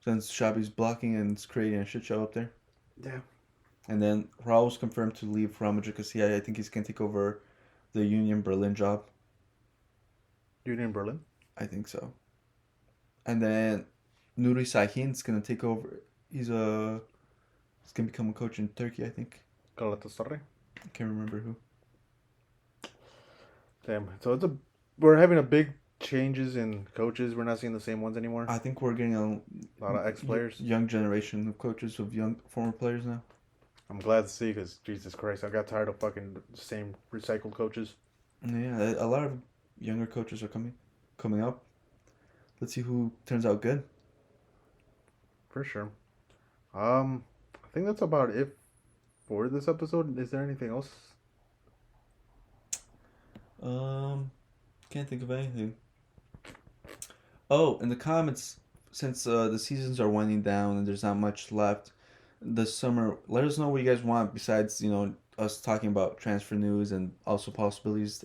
since Xabi's blocking and it's creating a shit show up there.
Yeah.
And then Raul's confirmed to leave Real Madrid because I think he's gonna take over the Union Berlin job.
Union Berlin.
I think so. And then Nuri Sahin's gonna take over. He's gonna become a coach in Turkey, I think.
Galatasaray.
I can't remember who.
Damn. So we're having a big changes in coaches. We're not seeing the same ones anymore.
I think we're getting
A lot of ex-players.
young generation of coaches of young former players now.
I'm glad to see because Jesus Christ, I got tired of fucking the same recycled coaches.
Yeah, a lot of younger coaches are coming up. Let's see who turns out good.
For sure. I think that's about it for this episode. Is there anything else?
Can't think of anything. Oh, in the comments, since the seasons are winding down and there's not much left this summer, let us know what you guys want besides, us talking about transfer news and also possibilities,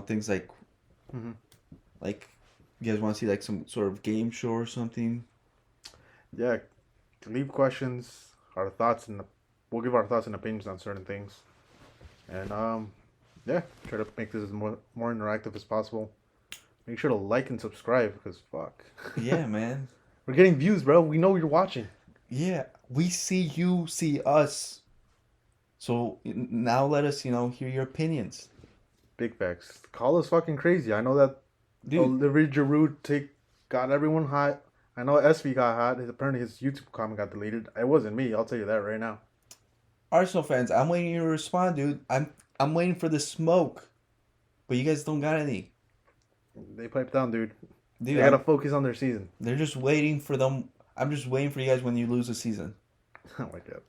things like,
Mm-hmm.
like, you guys want to see like some sort of game show or something?
Yeah, leave questions, our thoughts, and we'll give our thoughts and opinions on certain things. And yeah, try to make this as more interactive as possible. Make sure to like and subscribe because fuck.
Yeah, man.
We're getting views, bro. We know you're watching.
Yeah, we see you, see us. So now let us, hear your opinions.
Big facts. Call us fucking crazy. I know that
Dude,
Olivier Giroud got everyone hot. I know SV got hot. Apparently his YouTube comment got deleted. It wasn't me. I'll tell you that right now.
Arsenal fans, I'm waiting you to respond, dude. I'm waiting for the smoke. But you guys don't got any.
They piped down, dude.
Dude,
They gotta focus on their season.
they're just waiting for them. I'm just waiting for you guys when you lose the season.
Oh my god.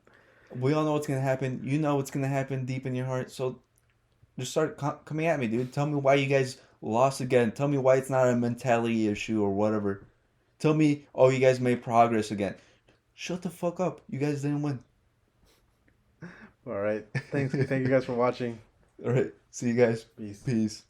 We all know what's gonna happen. You know what's gonna happen deep in your heart. So just start coming at me, dude. Tell me why you guys lost again. Tell me why it's not a mentality issue or whatever. Tell me, oh, you guys made progress again. Shut the fuck up. You guys didn't win.
All right. Thanks. Thank you guys for watching.
All right. See you guys.
Peace.
Peace.